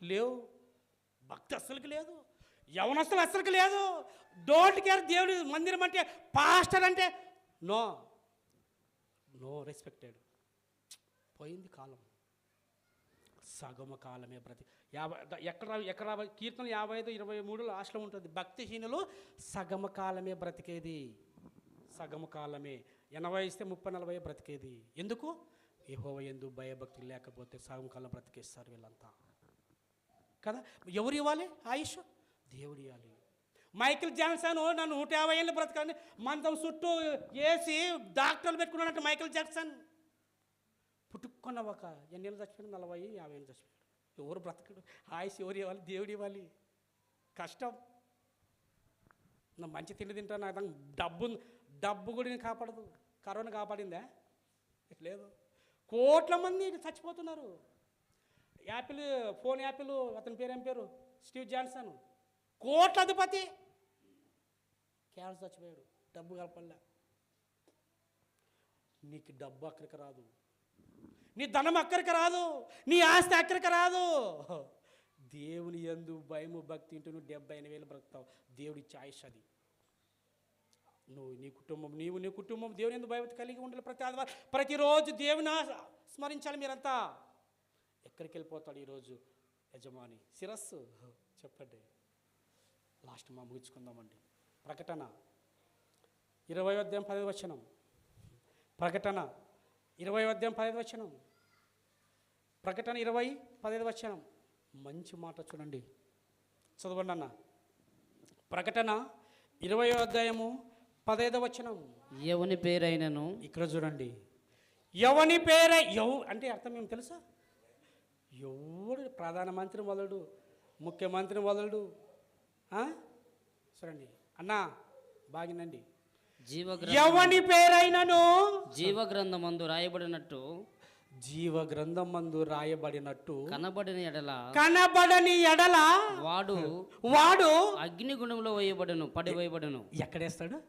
లేవు. భక్తి అస్సలకి లేదు. యవనస్తులు అస్సలకి లేదు. Don't care. దేవుడి మందిరం అంటే, పాస్టర్ అంటే నో రెస్పెక్టెడ్. పోయింది కాలం. సగమ కాలమే ఎక్కడ కీర్తన 55:23 లాస్ట్లో ఉంటుంది. భక్తిహీనులు సగమ కాలమే బ్రతికేది. సగమ కాలమే. 80 ఇస్తే 30, 40 బ్రతికేది. ఎందుకు? యెహోవా యందు భయభక్తి లేకపోతే సగం కాలం బ్రతికేస్తారు వీళ్ళంతా కదా. ఎవరు ఇవ్వాలి ఆయుష్? దేవుడు ఇవ్వాలి. మైకిల్ జాక్సన్ నన్ను 150 ఏళ్ళు బ్రతకాలని మంచం చుట్టూ వేసి డాక్టర్లు పెట్టుకున్నాడంటే మైకిల్ జాక్సన్ పుట్టుకున్న ఒక ఎన్నేళ్ళు చచ్చిపోయాడు? 40, 50 ఏళ్ళు చచ్చిపోయాడు. ఎవరు బ్రతకడు? ఆయుష్ ఎవరు ఇవ్వాలి? దేవుడు ఇవ్వాలి. కష్టం. నా మంచి తిండి తింటా, నాకు డబ్బు కూడా నేను కాపాడదు. కరోనా కాపాడిందా? లేదు. కోట్ల మంది చచ్చిపోతున్నారు. యాపిల్ ఫోన్ యాపిల్ అతని పేరు ఏం పేరు స్టీవ్ జాన్సన్ కోట్ల అధిపతి క్యాన్సర్ చచ్చిపోయాడు డబ్బు కలపల్లా. నీకు డబ్బు అక్కడికి రాదు, నీ ధనం అక్కడికి రాదు, నీ ఆస్తి అక్కడికి రాదు. దేవుని యందు భయము భక్తి ఇంటూ నువ్వు 78,000 బ్రతుకుతావు. దేవుడి చాయిస్ అది. నువ్వు నీ కుటుంబం దేవుని యందు భయభక్తి కలిగి ఉండాలి. ప్రతిరోజు దేవుని స్మరించాలి. మీరంతా ఎక్కడికి వెళ్ళిపోతాడు ఈరోజు యజమాని శిరస్సు చెప్పండి. లాస్ట్ మా ముగించుకుందామండి. ప్రకటన 20:15 ప్రకటన 20:15 ప్రకటన 20:15 మంచి మాట చూడండి, చదవండి అన్న. ప్రకటన 20:15 ఎవని పేరైనను, ఇక్కడ చూడండి, ఎవని పేరై అంటే అర్థం ఏం తెలుసా? ఎవడు ప్రధానమంత్రి మొదలుడు, ముఖ్యమంత్రి మొదలుడు. చూడండి అన్నా బాగినండి. ఎవని పేరైనను జీవగ్రంథమందు రాయబడినట్టు, జీవగ్రంథమందు రాయబడినట్టు కనబడని ఎడల వాడు అగ్నిగుణంలో పడివేయబడును. ఎక్కడేస్తాడు?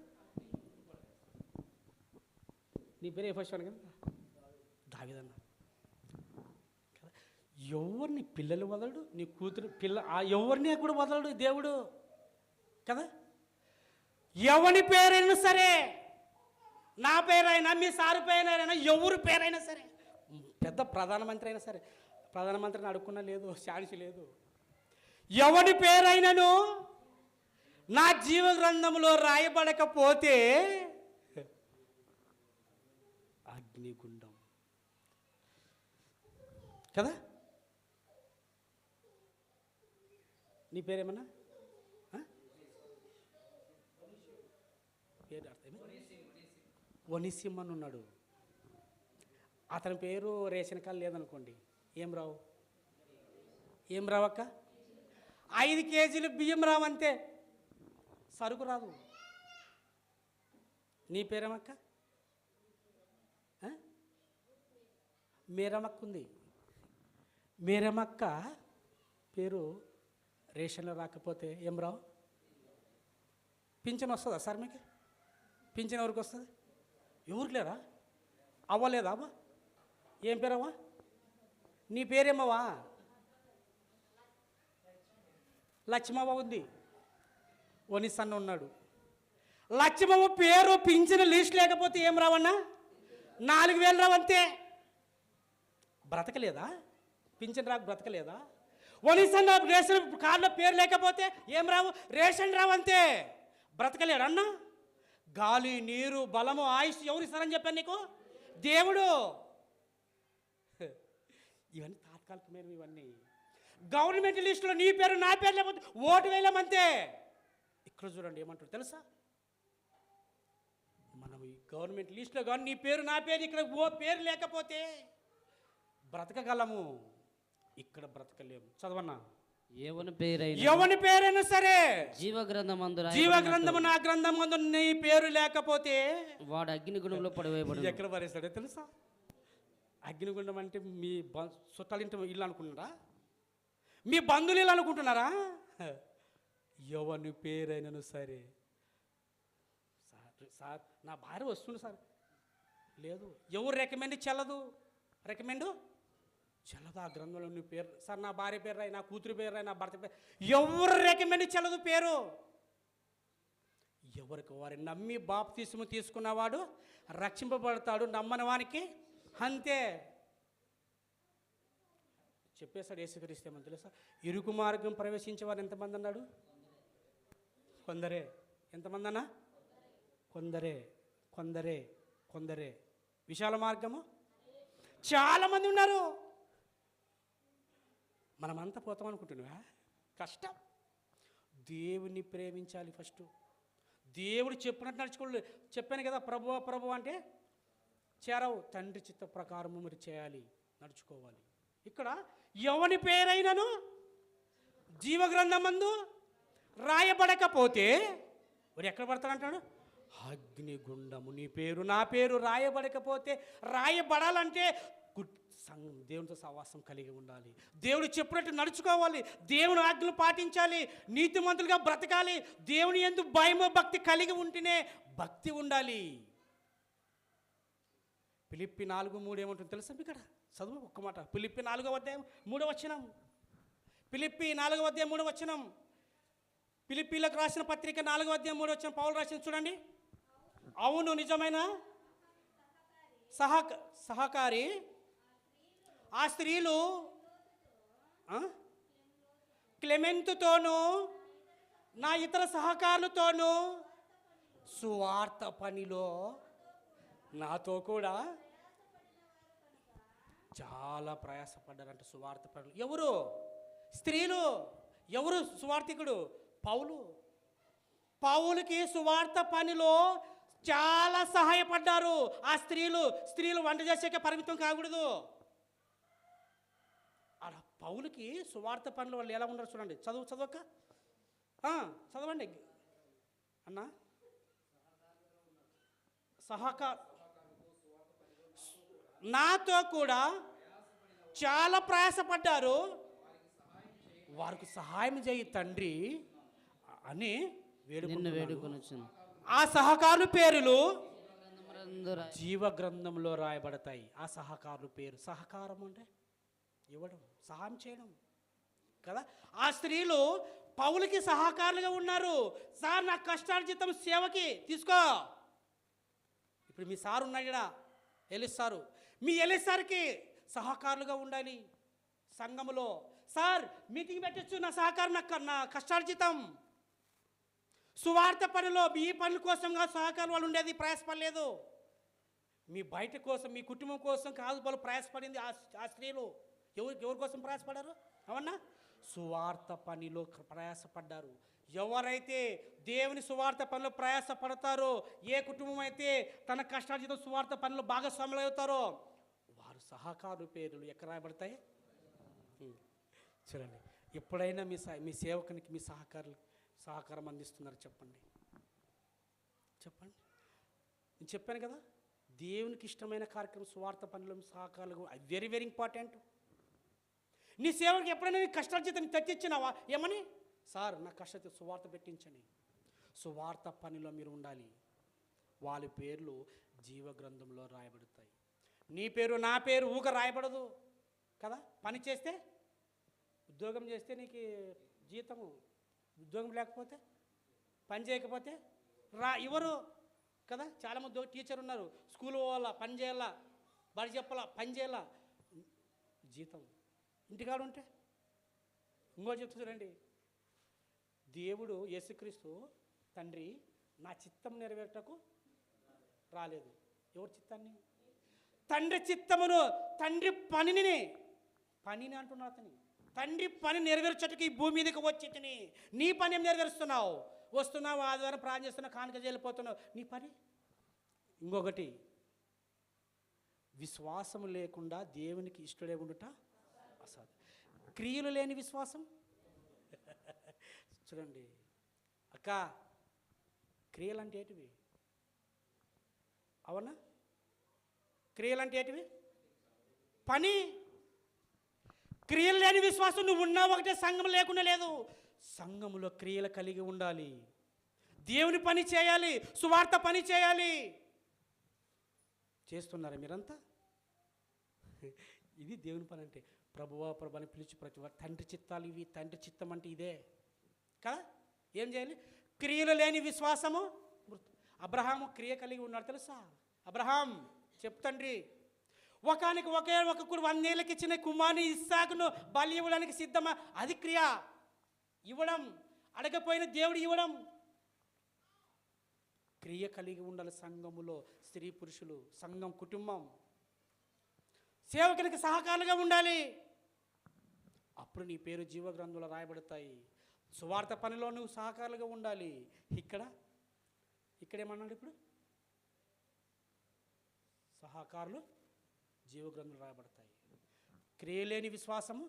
నీ పేరు ఏ ఫస్ట్ కదా దావీదన్న. ఎవరిని పిల్లలు వదలడు, నీ కూతురు ఎవరిని కూడా వదలడు దేవుడు కదా. ఎవని పేరైనా సరే, నా పేరైనా మీ సారు పేరైనా ఎవరి పేరైనా సరే, పెద్ద ప్రధానమంత్రి అయినా సరే, ప్రధానమంత్రిని అడుక్కున్నా లేదు, ఛాన్స్ లేదు. ఎవని పేరైనను నా జీవ గ్రంథంలో రాయబడకపోతే అగ్నిగుండం కదా. నీ పేరేమన్నా పేరు అర్థమే? వనిసిమ్మన్ ఉన్నాడు. అతని పేరు రేషన్ కార్డు లేదనుకోండి, ఏం రావక్క 5 కేజీలు బియ్యం రావంతే, సరుకు రాదు. నీ పేరేమక్క? మేరమక్క ఉంది. మేరమక్క పేరు రేషన్లో రాకపోతే ఏం రావు? పింఛన్ వస్తుందా సార్ మీకు? పింఛన్ ఎవరికి వస్తుంది? ఎవరికి లేరా? అవ్వలేదా అవ్వ? ఏం పేరవ్వా? నీ పేరేమవ్వా? లక్ష్మవ్వ ఉంది. వనిసన్న ఉన్నాడు. లక్ష్మవ్వ పేరు పింఛన్ లిస్ట్ లేకపోతే ఏం రావన్నా? 4,000 రావంతే. బ్రతకలేదా? పింఛన్ రాకు బ్రతకలేదా? వనిసన్న రేషన్ కార్డులో పేరు లేకపోతే ఏం రావు? రేషన్ రావంతే. బ్రతకలేడు అన్నా. గాలి, నీరు, బలము, ఆయుష్ ఎవరు ఇస్తారని చెప్పాను నీకు? దేవుడు. ఇవన్నీ తాత్కాలికమైనవి. ఇవన్నీ గవర్నమెంట్ లిస్టులో నీ పేరు నా పేరు లేకపోతే ఓటు వేయలేమంతే. ఇక్కడ చూడండి ఏమంటారు తెలుసా? మనం ఈ గవర్నమెంట్ లిస్టులో కానీ నీ పేరు నా పేరు ఇక్కడ పేరు లేకపోతే బ్రతకగలము, ఇక్కడ బ్రతకలేము. చదవన్నా. ఎవని పేరైనా సరే జీవగ్రంథము నా గ్రంథమందు నీ పేరు లేకపోతే వాడు అగ్నిగుణంలో పడివేయబడును. ఎక్కడ పడేస్తాడో తెలుసా? అగ్నిగుండం అంటే మీ చుట్టాలింటి ఇల్లు అనుకుంటున్నారా? మీ బంధువులు ఇల్లు అనుకుంటున్నారా? ఎవని పేరైనను సరే, సార్ నా భార్య వస్తుంది సార్, లేదు ఎవరు రికమెండ్ చెల్లదు ఆ గ్రంథంలో నీ పేరు. సార్ నా భార్య పేరు రాయి, నా కూతురు పేరు రాయి, నా భర్త పేరు, ఎవరు రికమెండ్ చెల్లదు పేరు. ఎవరికి వారి నమ్మి బాప్తిస్మం తీసుకున్నవాడు రక్షింపబడతాడు, నమ్మని వానికి అంతే చెప్పేశాడు యేసుక్రీస్తు. ఏమని తెలుసా? ఇరుకు మార్గం ప్రవేశించే వారు ఎంతమంది అన్నాడు? కొందరే. ఎంతమంది అన్నా? కొందరే. విశాల మార్గము చాలామంది ఉన్నారు. మనమంతా పోతాం అనుకుంటున్నావా? కష్టం. దేవుని ప్రేమించాలి ఫస్ట్. దేవుడు చెప్పినట్టు నడుచుకోలేదు. చెప్పాను కదా, ప్రభు అంటే చేరవు, తండ్రి చిత్త ప్రకారము మరి చేయాలి, నడుచుకోవాలి. ఇక్కడ ఎవని పేరైనను జీవగ్రంథమందు రాయబడకపోతే మరి ఎక్కడ పడతాడంటాడు? అగ్నిగుండము. నీ పేరు నా పేరు రాయబడకపోతే, రాయబడాలంటే దేవునితో సహవాసం కలిగి ఉండాలి. దేవుడు చెప్పినట్టు నడుచుకోవాలి. దేవుని ఆజ్ఞలు పాటించాలి. నీతిమంతులుగా బ్రతకాలి. దేవుని యందు భయము భక్తి కలిగి ఉంటేనే భక్తి ఉండాలి. ఫిలిప్పి 4:3 ఏమంటుంది తెలుసా మీకు? ఇక్కడ చదువు ఒక్క మాట. ఫిలిప్పి 4:3 ఫిలిప్పి 4:3 ఫిలిప్పీలకు రాసిన పత్రిక 4:3 పౌలు రాసిన చూడండి. అవును, నిజమైన సహకారి ఆ స్త్రీలు క్లెమెంతుతోనూ నా ఇతర సహకారులతోనూ సువార్త పనిలో నాతో కూడా చాలా ప్రయాసపడ్డారంట. సువార్త పనులు ఎవరు? స్త్రీలు. ఎవరు సువార్థికుడు? పౌలుకి సువార్త పనిలో చాలా సహాయపడ్డారు ఆ స్త్రీలు వంట చేసాక పరిమితం కాకూడదు. అలా పౌలుకి సువార్త పనులు వాళ్ళు ఎలా ఉన్నారు చూడండి. చదవక చదవండి అన్నా. నాతో కూడా చాలా ప్రయాసపడ్డారు, వారికి సహాయం చేయి తండ్రి అని వేడుకొనుచున్నాను. ఆ సహకారుల పేర్లు జీవ గ్రంథంలో రాయబడతాయి. ఆ సహకారుల పేరు. సహకారం అంటే ఇవ్వడం, సహాయం చేయడం కదా. ఆ స్త్రీలు పౌలుకి సహకారులుగా ఉన్నారు. సార్ నా కష్టార్జితం సేవకి తీసుకో. ఇప్పుడు మీ సార్ ఉన్నాడు ఇక్కడ, ఎలిసారు. మీ ఎలిసార్కి సహకారులుగా ఉండాలి సంఘములో. సార్ మీటింగ్ పెట్టచ్చు, నా సహకారం, నా కష్టార్జితం. సువార్త పనిలో మీ పనుల కోసంగా సహకారం వాళ్ళు ఉండేది, ప్రయాసపడలేదు. మీ బయట కోసం, మీ కుటుంబం కోసం కాదు వాళ్ళు ప్రయాసపడింది. ఆ స్త్రీలు ఎవరి కోసం ప్రయాసపడ్డారు? అవునా? సువార్త పనిలో ప్రయాసపడ్డారు. ఎవరైతే దేవుని సువార్త పనిలో ప్రయాసపడతారో, ఏ కుటుంబం అయితే తన కష్టార్జితం సువార్త పనిలో భాగస్వాములు అవుతారో వారు సహకారు పేర్లు ఎక్కడ రాయబడతాయి? చూడండి, ఎప్పుడైనా మీ సేవకునికి మీ సహకారం అందిస్తున్నారు చెప్పండి. నేను చెప్పాను కదా, దేవునికి ఇష్టమైన కార్యక్రమం సువార్త పనిలో సహకారాలు వెరీ వెరీ ఇంపార్టెంట్. నీ సేవకు ఎప్పుడైనా నీ కష్టార్జితం తెచ్చిచ్చినావా? ఏమని? సార్ నా కష్టార్జితం సువార్త పెట్టించండి. సువార్త పనిలో మీరు ఉండాలి. వాళ్ళ పేర్లు జీవ గ్రంథంలో రాయబడతాయి. నీ పేరు నా పేరు ఊక రాయబడదు కదా. పని చేస్తే, ఉద్యోగం చేస్తే నీకు జీతము, ఉద్యోగం లేకపోతే, పని చేయకపోతే ఇవ్వరు కదా. చాలామంది టీచర్ ఉన్నారు, స్కూల్ పోవాలా, పని చేయాలా, బడి చెప్పాలా, పని చేయాలా, జీతం. ఇంటికాడు ఉంటే ఇంకోటి చెప్తుందండి, దేవుడు యేసుక్రీస్తు తండ్రి నా చిత్తం నెరవేర్టకు రాలేదు. ఎవరి చిత్తాన్ని? తండ్రి చిత్తమును, తండ్రి పనిని అంటున్నా. అతని తండ్రి పని నెరవేర్చటకు ఈ భూమి మీదకి వచ్చి నీ పని ఏం నెరవేరుస్తున్నావు? వస్తున్నావు, ఆదివారం ప్రార్థన చేస్తున్నావు, కానుక వెళ్ళిపోతున్నావు, నీ పని. ఇంకొకటి, విశ్వాసం లేకుండా దేవునికి ఇష్టడే ఉండుట అసాధ్యం. క్రియలు లేని విశ్వాసం. చూడండి అక్క, క్రియలు అంటే ఏంటివి? అవునా? క్రియలు అంటే ఏంటివి? పని. క్రియలు లేని విశ్వాసం. నువ్వు ఉన్నావు ఒకటే, సంఘం లేకుండా లేదు. సంఘములో క్రియలు కలిగి ఉండాలి. దేవుని పని చేయాలి, సువార్త పని చేయాలి. చేస్తున్నారా మీరంతా? ఇది దేవుని పని అంటే. ప్రభువా అని పిలిచి ప్రతి వారు తండ్రి చిత్తాలు ఇవి. తండ్రి చిత్తం అంటే ఇదే కదా. ఏం చేయాలి? క్రియలు లేని విశ్వాసము. అబ్రహాము క్రియ కలిగి ఉన్నాడు తెలుసా? అబ్రహాం చెప్తండ్రి, ఒకే ఒక 100 ఏళ్ళకి ఇచ్చిన కుమారుని ఇస్సాకును బలి ఇవ్వడానికి సిద్ధమా? అది క్రియ. ఇవ్వడం, అడగపోయిన దేవుడు ఇవ్వడం. క్రియ కలిగి ఉండాలి సంఘములో. స్త్రీ పురుషులు, సంఘం, కుటుంబం సేవకునికి సహకారులుగా ఉండాలి. అప్పుడు నీ పేరు జీవ గ్రంథంలో రాయబడతాయి. సువార్త పనిలో నువ్వు సహకారులుగా ఉండాలి. ఇక్కడేమన్నాడు? ఇప్పుడు సహకారులు జీవ గ్రంథంలో రాయబడతాయి. క్రియలేని విశ్వాసము.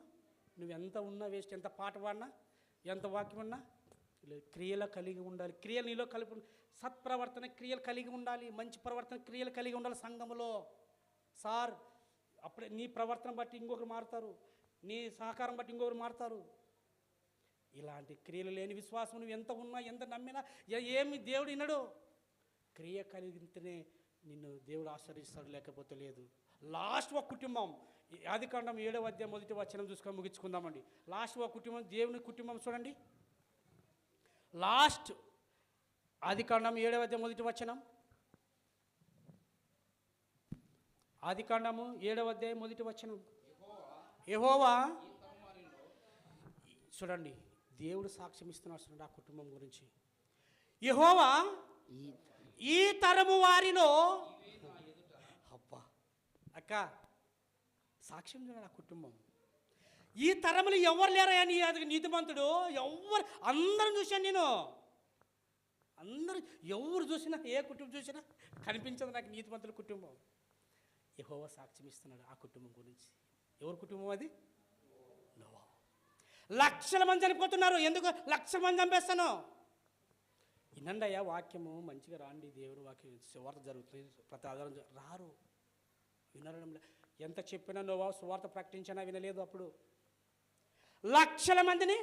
నువ్వు ఎంత ఉన్నా వేస్ట్, ఎంత పాట పాడినా, ఎంత వాక్యం ఉన్నా, క్రియలు కలిగి ఉండాలి. క్రియలు నీలో కలిపి, సత్ప్రవర్తన క్రియలు కలిగి ఉండాలి. మంచి ప్రవర్తన క్రియలు కలిగి ఉండాలి సంఘములో. సార్ అప్పుడే నీ ప్రవర్తన బట్టి ఇంకొకరు మారుతారు, నీ సహకారం బట్టి ఇంకొకరు మారుతారు. ఇలాంటి క్రియలు లేని విశ్వాసం నువ్వు ఎంత ఉన్నా ఎంత నమ్మినా ఏమి దేవుడు వినడు. క్రియ కలిగితేనే నిన్ను దేవుడు ఆశ్రయిస్తాడు, లేకపోతే లేదు. లాస్ట్ ఒక కుటుంబం, ఆదికాండం 7వ అధ్యాయం 1వ వచనం చూసుకొని ముగించుకుందామండి. లాస్ట్ ఒక కుటుంబం, దేవుని కుటుంబం చూడండి. లాస్ట్ ఆదికాండం 7వ అధ్యాయం 1వ వచనం. ఆదికాండము 7వ అధ్యాయం 1వ వచనం. యెహోవా చూడండి, దేవుడు సాక్ష్యం ఇస్తున్నాడు చూడండి ఆ కుటుంబం గురించి. యెహోవా ఈ తరము వారిలో, అబ్బా అక్క సాక్ష్యం చూడండి ఆ కుటుంబం. ఈ తరములు ఎవరు లేరయ్యా నీ నీతిమంతుడు, ఎవరు, అందరం చూశాను నేను, అందరూ ఎవరు చూసినా, ఏ కుటుంబం చూసినా కనిపించదు నాకు నీతిమంతుల కుటుంబం. యెహోవా సాక్ష్యం ఇస్తున్నాడు ఆ కుటుంబం గురించి. ఎవరి కుటుంబం అది? నోవా. లక్షల మంది చనిపోతున్నారు. ఎందుకు లక్షల మంది చంపేస్తాను? వినండి అయ్యా వాక్యము, మంచిగా రాండి, దేవుడు వాక్యం సువార్త జరుగుతుంది, ప్రతి ఆధారం రారు, వినడం. ఎంత చెప్పినా నోవా సువార్త ప్రకటించినా వినలేదు. అప్పుడు లక్షల మందిని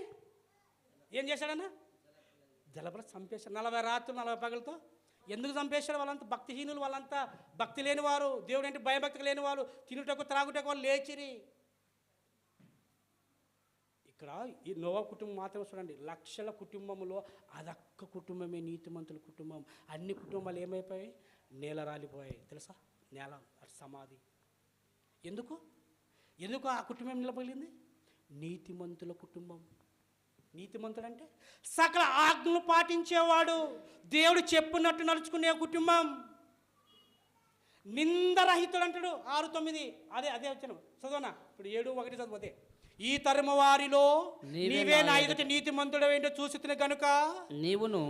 ఏం చేశాడన్నా? జలబల చంపేశాడు. 40 రాత్రులు 40 పగలతో. ఎందుకు చంపేశాడు? వాళ్ళంతా భక్తిహీనులు, వాళ్ళంతా భక్తి లేని వారు, దేవుడు అంటే భయభక్తి లేని వారు, తినుటకు త్రాగుటకు వాళ్ళు లేచిరి. ఇక్కడ ఈ నోవా కుటుంబం మాత్రమే చూడండి, లక్షల కుటుంబంలో అదొక్క కుటుంబమే నీతిమంతుల కుటుంబం. అన్ని కుటుంబాలు ఏమైపోయాయి? నేల రాలిపోయాయి. తెలుసా? నేల సమాధి. ఎందుకు ఆ కుటుంబం నిలబడింది? నీతిమంతుల కుటుంబం. నీతిమంతుడు అంటే సకల ఆజ్ఞలు పాటించేవాడు, దేవుడు చెప్పినట్టు నడుచుకునే కుటుంబం. నిందరహితుడు అంటాడు 6:9. అదే వచ్చాను చదవనా? ఇప్పుడు 7:1 చదివితే, ఈ తరము వారిలో నీవే నా ఎదుట నీతిమంతుడు ఏంటో చూసి కనుక నీవును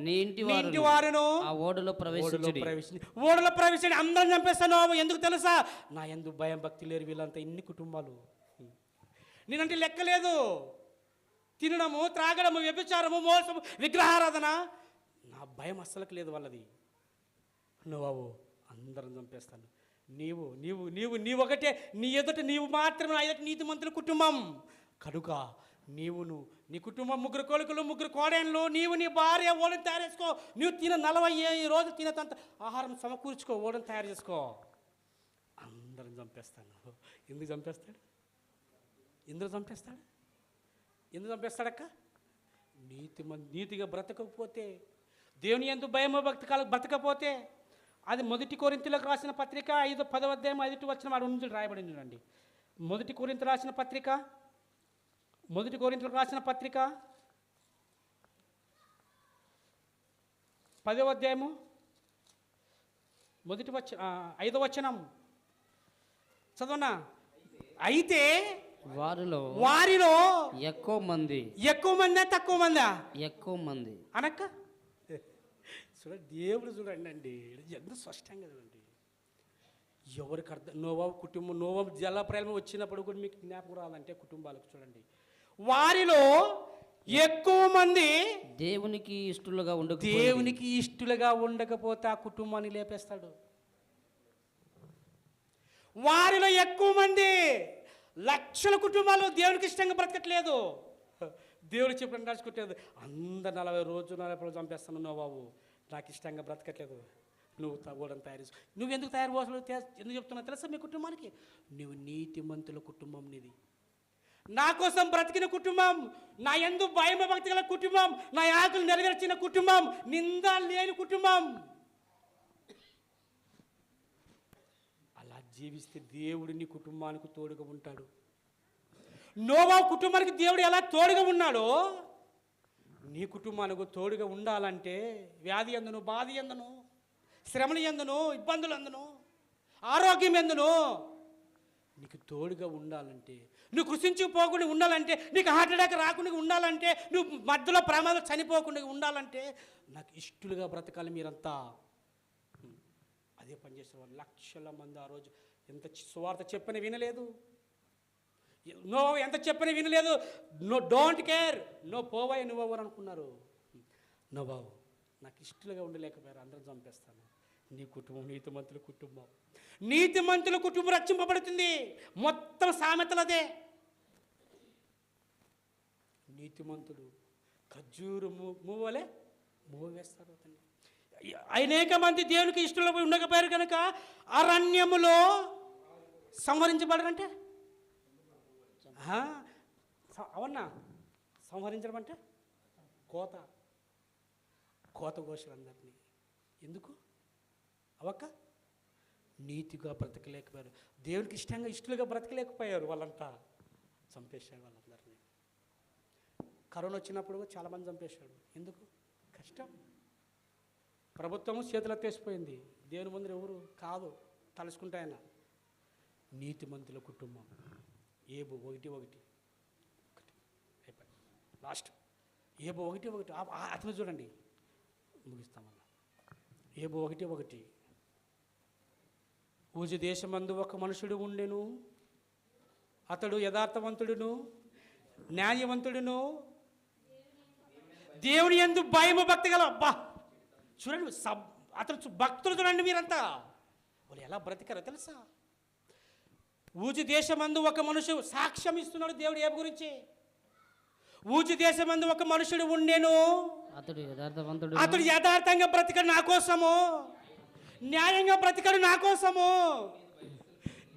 నీ ఇంటి వారును ఆ ఓడలో ప్రవేశించి అందరం చంపేస్తాను. ఎందుకు తెలుసా? నా యందు భయం భక్తి లేరు వీళ్ళంతా, ఇన్ని కుటుంబాలు. నేనంటే లెక్కలేదు. తినడము, త్రాగడము, వ్యభిచారము, మోసము, విగ్రహారాధన, నా భయం అస్సలకు లేదు వాళ్ళది. నువ్వు అందరం చంపేస్తాను. నీవు ఒకటే, నీ ఎదుట నీవు మాత్రమే నా ఎదుట నీతిమంతుల కుటుంబం. కనుక నీవును నీ కుటుంబం, 3 కొడుకులు 3 కోడళ్ళు, నీవు నీ భార్య ఓడని తయారు చేసుకో. నువ్వు 40 రోజులు తినేంత ఆహారం సమకూర్చుకో, ఓడని తయారు చేసుకో. అందరం చంపేస్తాను. ఎందుకు చంపేస్తాడు? ఎందుకు చంపేస్తాడక్క? నీతిగా బ్రతకకపోతే, దేవుని యందు భయము భక్తి బ్రతకపోతే. అది 1 కొరింథీయులకు రాసిన పత్రిక 10వ అధ్యాయం 5వ వచనం వాడు నుంచి రాయబడింది చూడండి. 1 కొరింథీయులకు రాసిన పత్రిక 10వ అధ్యాయము 5వ వచనం చదవనా? అయితే వారిలో ఎక్కువ మంది తక్కువ మందా? ఎక్కువ మంది అనక్క. చూడండి, దేవుడు చూడండి అండి, ఎంత స్పష్టంగా చూడండి. ఎవరికి అర్థం? నోవా జలప్రలయం వచ్చినప్పుడు కూడా మీకు జ్ఞాపకం రాదంటే కుటుంబాలకు చూడండి, వారిలో ఎక్కువ మంది దేవునికి ఇష్టలుగా ఉండకపోతే ఆ కుటుంబాన్ని లేపేస్తాడు. వారిలో ఎక్కువ మంది, లక్షల కుటుంబాలు దేవునికి ఇష్టంగా బ్రతకట్లేదు. దేవుడు చెప్పిన నడుచుకుంటేది అందరు 40 రోజులు చంపేస్తాను నోవాబు, నాకు ఇష్టంగా బ్రతకట్లేదు. నువ్వు తగ్గడం తయారు చేసుకో. నువ్వు ఎందుకు తయారు పోసలు ఎందుకు చెప్తున్నావు తెలుసా? మీ కుటుంబానికి నువ్వు నీతిమంతుల కుటుంబం, నీది నా కోసం బ్రతికిన కుటుంబం, నా యందు భయం భక్తి గల కుటుంబం, నా ఆకులు నెరవేర్చిన కుటుంబం, నింద లేని కుటుంబం. అలా జీవిస్తే దేవుడు నీ కుటుంబానికి తోడుగా ఉంటాడు. నోవా కుటుంబానికి దేవుడు ఎలా తోడుగా ఉన్నాడో నీ కుటుంబానికి తోడుగా ఉండాలంటే, వ్యాధి ఎందును, బాధ ఎందును, శ్రమలు ఎందును, ఇబ్బందులు ఎందును, ఆరోగ్యం ఎందును, నీకు తోడుగా ఉండాలంటే, నువ్వు కృషించుకుపోకుండా ఉండాలంటే, నీకు హార్ట్ అటాక్ రాకుండా ఉండాలంటే, నువ్వు మధ్యలో ప్రమాదం చనిపోకుండా ఉండాలంటే, నాకు ఇష్టలుగా బ్రతకాలి మీరంతా. అదే పనిచేసేవారు లక్షల మంది. ఆ రోజు ఎంత సువార్త చెప్పని వినలేదు. ఎంత చెప్పని వినలేదు. డోంట్ కేర్, పోవాయి నువ్వు అనుకున్నారు. బాబు నాకు ఇష్టలుగా ఉండలేకపోయారు, అందరం చంపేస్తాను. నీ కుటుంబం నీతిమంతుల కుటుంబం. నీతిమంతుల కుటుంబం రక్షింపబడుతుంది. మొత్తం సామెతలదే. నీతిమంతుడు ఖర్జూరు మూవలే మూవ వేస్తారు. అనేక మంది దేవునికి ఇష్టంలో ఉండకపోయారు కనుక అరణ్యములో సంహరించబడరంటే అవునా? సంహరించడం అంటే కోత కోసలందరినీ. ఎందుకు అవక్క? నీతిగా బ్రతకలేకపోయారు, దేవునికి ఇష్టలుగా బ్రతకలేకపోయారు. వాళ్ళంతా చంపేశాడు వాళ్ళందరినీ. కరోనా వచ్చినప్పుడు చాలామంది చంపేశాడు. ఎందుకు? కష్టం. ప్రభుత్వం చేతులు ఎత్తేసిపోయింది. దేవుని ముందు ఎవరు కాదు తలుసుకుంటే ఆయన. నీతిమంతుల కుటుంబం. ఏబు 1:1 అయిపోయి లాస్ట్. ఏబు 1:1 అతను చూడండి, ముగిస్తామన్నా. ఏబు 1:1 ఊజు దేశమందు ఒక మనుషుడు ఉండెను, అతడు యథార్థవంతుడును న్యాయవంతుడును దేవుని యందు భయము భక్తి గల. అబ్బా చూడండి, అతను భక్తులు చూడండి మీరంతా. వాళ్ళు ఎలా బ్రతికారో తెలుసా? ఊజు దేశమందు ఒక మనుషుడు సాక్ష్యం ఇస్తున్నాడు దేవుడు ఏబు గురించి. ఊజు దేశమందు ఒక మనుషుడు ఉండేను, అతడు యథార్థంగా బ్రతికాడు నా కోసము, న్యాయంగా బ్రతికాడు నా కోసము,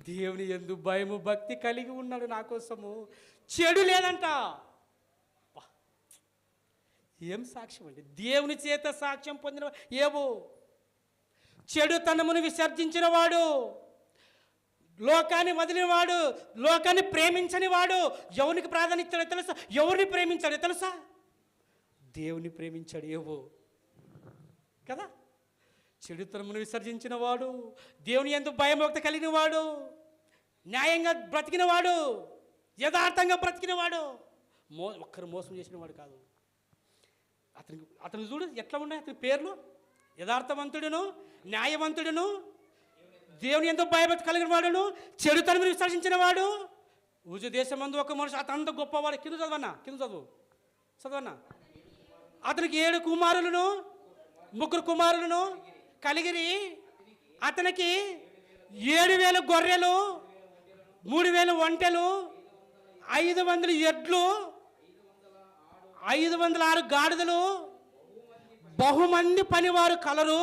దేవుని యందు భయము భక్తి కలిగి ఉన్నాడు నా కోసము, చెడు లేదంట. ఏం సాక్ష్యం అండి! దేవుని చేత సాక్ష్యం పొందిన ఏవో. చెడుతనమును విసర్జించిన వాడు, లోకాన్ని వదిలినవాడు, లోకాన్ని ప్రేమించని వాడు ఎవరికి ప్రాధాన్యత ఇచ్చాడో తెలుసా? ఎవరిని ప్రేమించాడో తెలుసా? దేవుని ప్రేమించాడు ఏవో కదా. చెడుతనమును విసర్జించిన వాడు, దేవుని యందు భయభక్తి కలిగిన వాడు, న్యాయంగా బ్రతికిన వాడు, యథార్థంగా బ్రతికిన వాడు, ఒక్కరు మోసం చేసిన వాడు కాదు. అతను చూడు ఎట్లా ఉన్నాయి అతని పేర్లు. యథార్థవంతుడును న్యాయవంతుడును దేవుని యందు భయభక్తి కలిగిన వాడును చెడుతనమును విసర్జించిన వాడు. ఊజు దేశమందు ఒక మనిషి, అతనంత గొప్పవాడు. కింద చదవన్నా. అతనికి 7 కుమారులను 3 కుమారులను కలిగిరి. అతనికి 7,000 గొర్రెలు, 3,000 ఒంటెలు, 500 ఎడ్లు, 506 గాడిదలు, బహుమంది పనివారు కలరు.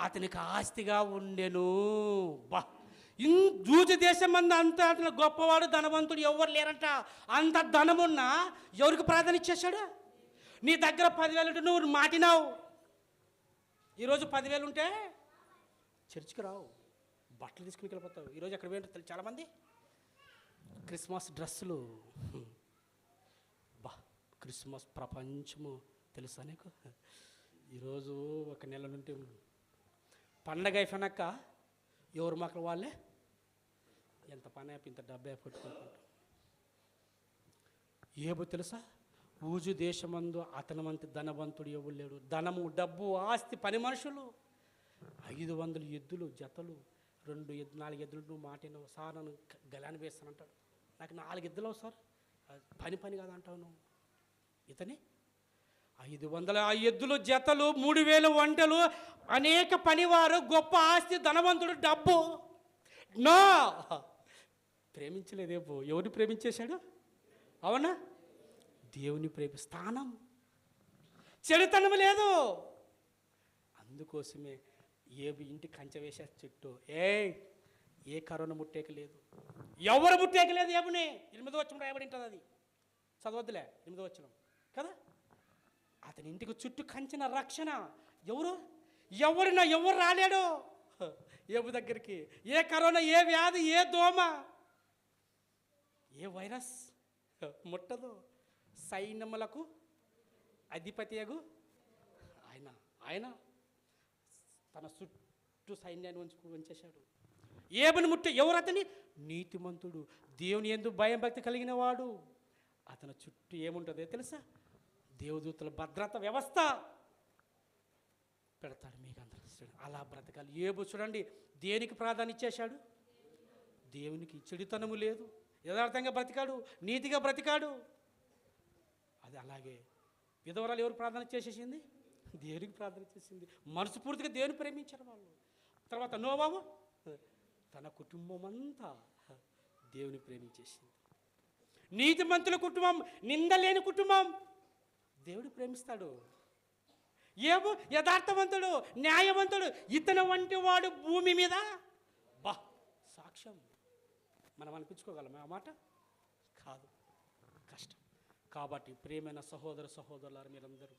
అతనికి ఆస్తిగా ఉండెను. జూజు దేశం మంది అంత అతను గొప్పవాడు, ధనవంతుడు ఎవరు లేరంట. అంత ధనమున్నా ఎవరికి ప్రాధాన్యత ఇచ్చేశాడు? నీ దగ్గర 10,000 ఉంటే నువ్వు మాటినావు. ఈరోజు 10,000 ఉంటే చర్చికి రావు, బట్టలు తీసుకుని వెళ్ళిపోతావు. ఈరోజు ఎక్కడ పోయింటారు చాలామంది? క్రిస్మస్ డ్రెస్సులు. క్రిస్మస్ ప్రపంచము తెలుసా నీకు? ఈరోజు ఒక నెల నుండి పండగ అయిపోయినాక ఎవరు మాకు వాళ్ళే ఎంత పని అయిపోయి ఇంత డబ్బే పెట్టుకుంటారు. ఏబో తెలుసా? ఊజు దేశమందు అతని వంటి ధనవంతుడు ఎవరు లేడు. ధనము, డబ్బు, ఆస్తి, పని మనుషులు, 500 ఎద్దులు జతలు, 4 ఎద్దులు. నువ్వు మాటినవు సార్, నన్ను గలాన్ని వేస్తానంటాడు. నాకు 4 ఎద్దులు సార్, పని కాదంటావు నువ్వు. ఇతని 500 ఎద్దులు జతలు, 3,000 వంటలు, అనేక పనివారు, గొప్ప ఆస్తి, ధనవంతుడు, డబ్బు. నో, ప్రేమించలేదేపో. ఎవరిని ప్రేమించేశాడు? అవునా? దేవుని స్థానం. చెడుతనం లేదు. అందుకోసమే ఇంటి కంచె వేసే చెట్టు ఏ కరోనా ముట్టేక లేదు, ఎవరు ముట్టేక లేదు. ఏమునే 8వ వచనం రాయబడి ఉంటుంది. అది చదవద్దులే, 8వ వచనం కదా. అతని ఇంటికి చుట్టూ కంచిన రక్షణ. ఎవరు రాలేడు ఏబు దగ్గరికి. ఏ కరోనా, ఏ వ్యాధి, ఏ దోమ, ఏ వైరస్ ముట్టదు. సైన్యములకు అధిపతియగు ఆయన తన చుట్టూ సైన్యాన్ని ఉంచేశాడు. ఏబుని ముట్టే ఎవరు? అతని నీతిమంతుడు, దేవుని యందు భయం భక్తి కలిగిన వాడు. అతని చుట్టూ ఏముంటుందో తెలుసా? దేవదూతల భద్రత వ్యవస్థ పెడతాడు. మీకు అందరూ అలా బ్రతకాలి. ఏబు చూడండి, దేనికి ప్రాధాన్యత ఇచ్చేశాడు? దేవునికి. చెడుతనము లేదు, యథార్థంగా బ్రతికాడు, నీతిగా బ్రతికాడు. అది అలాగే విధవరాలు ఎవరు ప్రార్థన చేసేసింది? దేవునికి ప్రార్థన చేసింది, మనస్ఫూర్తిగా దేవుని ప్రేమించారు వాళ్ళు. తర్వాత నోవాహు తన కుటుంబం అంతా దేవుని ప్రేమించేసింది. నీతిమంతుల కుటుంబం, నిందలేని కుటుంబం దేవుడు ప్రేమిస్తాడు. ఏమో యథార్థవంతుడు, న్యాయవంతుడు, ఇతను వంటి వాడు భూమి మీద బా సాక్ష్యం. మనం అనిపించుకోగలమా ఆ మాట? కాదు, కష్టం. కాబట్టి ప్రేమైన సహోదరులారు, మీరందరూ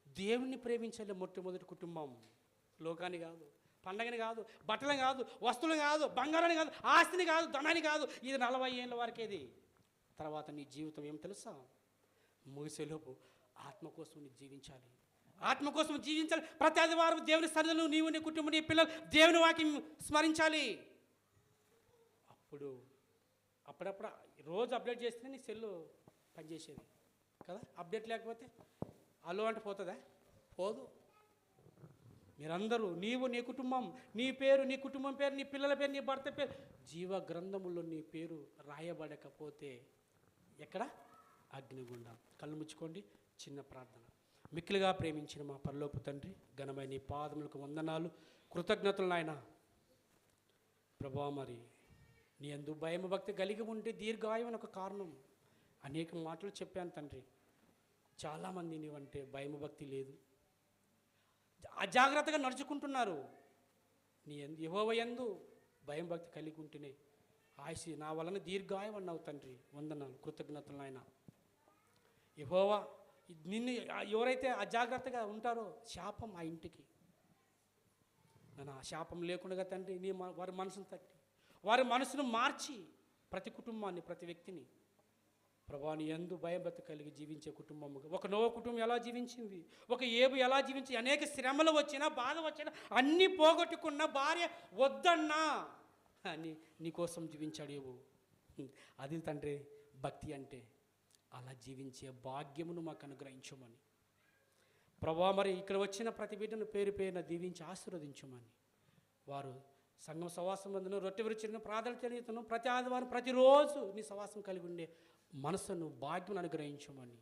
దేవుణ్ణి ప్రేమించాలి. మొట్టమొదటి కుటుంబం, లోకాన్ని కాదు, పండగని కాదు, బట్టలని కాదు, వస్తువులు కాదు, బంగారాన్ని కాదు, ఆస్తిని కాదు, ధనాన్ని కాదు. ఇది 40 ఏళ్ళ వరకేది. తర్వాత నీ జీవితం ఏం తెలుసా? ముగిసేలోపు ఆత్మ కోసం నీ జీవించాలి. ఆత్మ కోసం జీవించాలి. ప్రతి ఆదివారం దేవుని సన్నిధిలో నీవు, నీ కుటుంబం, నీ పిల్లలు దేవుని వాక్యం స్మరించాలి. అప్పుడప్పుడు రోజు అప్డేట్ చేస్తేనే నీ సెల్లు పనిచేసేది కదా. అప్డేట్ లేకపోతే అలో అంటే పోతుందా? పోదు. మీరందరూ, నీవు, నీ కుటుంబం, నీ పేరు, నీ కుటుంబం పేరు, నీ పిల్లల పేరు, నీ భర్త పేరు జీవ గ్రంథములో నీ పేరు రాయబడకపోతే ఎక్కడ? అగ్నిగుండం. కళ్ళు ముచ్చుకోండి. చిన్న ప్రార్థన. మిక్కిలిగా ప్రేమించిన మా పరలోపు తండ్రి, ఘనమైన నీ పాదములకు వందనాలు, కృతజ్ఞతలు నాయన ప్రభువా. మరి నీ యందు భయం భక్తి కలిగి ఉంటే దీర్ఘాయువు అని ఒక కారణం. అనేక మాటలు చెప్పాను తండ్రి. చాలామంది నీవంటే భయం భక్తి లేదు, అజాగ్రత్తగా నడుచుకుంటున్నారు. నీ యెహోవా యందు భయం భక్తి కలిగి ఉంటేనే ఆయుష్ నా వలన దీర్ఘాయువు అన్నావు తండ్రి. వందనాలు, కృతజ్ఞతలు నాయన. యెహోవా నిన్ను ఎవరైతే అజాగ్రత్తగా ఉంటారో శాపం ఆ ఇంటికి. నన్ను ఆ శాపం లేకుండా తండ్రి నీ వారి మనసును తట్టి, వారి మనసును మార్చి ప్రతి కుటుంబాన్ని, ప్రతి వ్యక్తిని ప్రభువా నీ యందు భయభక్తి కలిగి జీవించే కుటుంబము. ఒక నోవహు కుటుంబం ఎలా జీవించింది, ఒక ఏబు ఎలా జీవించి, అనేక శ్రమలు వచ్చినా, బాధ వచ్చినా అన్నీ పోగొట్టుకున్న భార్య వద్దన్నా అని నీకోసం జీవించాడు ఏబు. అది తండ్రి భక్తి అంటే. అలా జీవించే భాగ్యమును మాకు అనుగ్రహించమని ప్రభువా. మరి ఇక్కడ వచ్చిన ప్రతి బిడ్డను పేరు పేరున దీవించి ఆశీర్వదించమని, వారు సంఘం సవాసం మందును రొట్టె విరుచును ప్రార్థన చేయుటను ప్రతి ఆదివారం ప్రతిరోజు నీ సవాసం కలిగి ఉండే మనసును, భాగ్యం అనుగ్రహించమని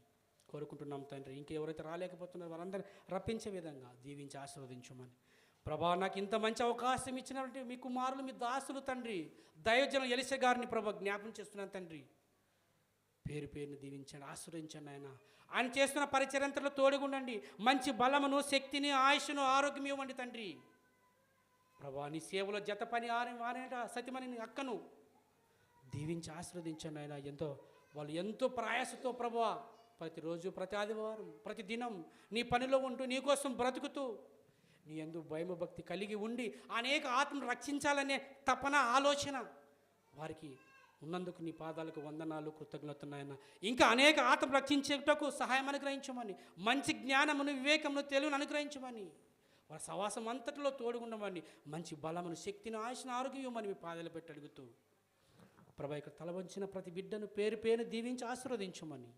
కోరుకుంటున్నాం తండ్రి. ఇంకెవరైతే రాలేకపోతున్నారో వారందరినీ రప్పించే విధంగా దీవించి ఆశీర్వదించమని ప్రభా. నాకు ఇంత మంచి అవకాశం ఇచ్చినటువంటి మీ కుమారులు, మీ దాసులు తండ్రి, దైవజనం ఎలీషా గారిని ప్రభా జ్ఞాపం చేస్తున్నాను తండ్రి. పేరు పేరుని దీవించండి, ఆశీర్వదించండి ఆయన. ఆయన చేస్తున్న పరిచర్యంతలో తోడుగుండండి. మంచి బలమును, శక్తిని, ఆయుష్ను, ఆరోగ్యం ఇవ్వండి తండ్రి ప్రభా. నీ సేవలో జత పని ఆనేట సతిమని అక్కను దీవించి ఆశీర్వదించండి ఆయన. వాళ్ళు ఎంతో ప్రయాసతో ప్రభువా ప్రతిరోజు, ప్రతి ఆదివారం, ప్రతి దినం నీ పనిలో ఉంటూ, నీ కోసం బ్రతుకుతూ, నీ యందు భయభక్తి కలిగి ఉండి అనేక ఆత్మను రక్షించాలనే తపన, ఆలోచన వారికి ఉన్నందుకు నీ పాదాలకు వందనాలు, కృతజ్ఞతలు నాయన. ఇంకా అనేక ఆత్మ రక్షించేటకు సహాయం అనుగ్రహించమని, మంచి జ్ఞానమును, వివేకమును, తెలివిని అనుగ్రహించమని, వారి సవాసం అంతటిలో తోడుగుండమని, మంచి బలమును, శక్తిని, ఆయుష్ను, ఆరోగ్యం ఇవ్వమని మీ పాదాలు పెట్టి అడుగుతూ ప్రభా ఇక్కడ తల వంచిన ప్రతి బిడ్డను పేరు పేరు దీవించి ఆశీర్వదించమని,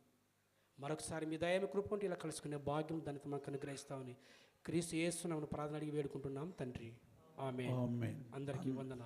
మరొకసారి మీ దయమ కృపంటే ఇలా కలుసుకునే భాగ్యం దానికి మాకు అనుగ్రహిస్తామని క్రీస్తు యేసు నామమున ప్రార్థన అడిగి వేడుకుంటున్నాం తండ్రి. ఆమేన్. అందరికీ వందనాలు.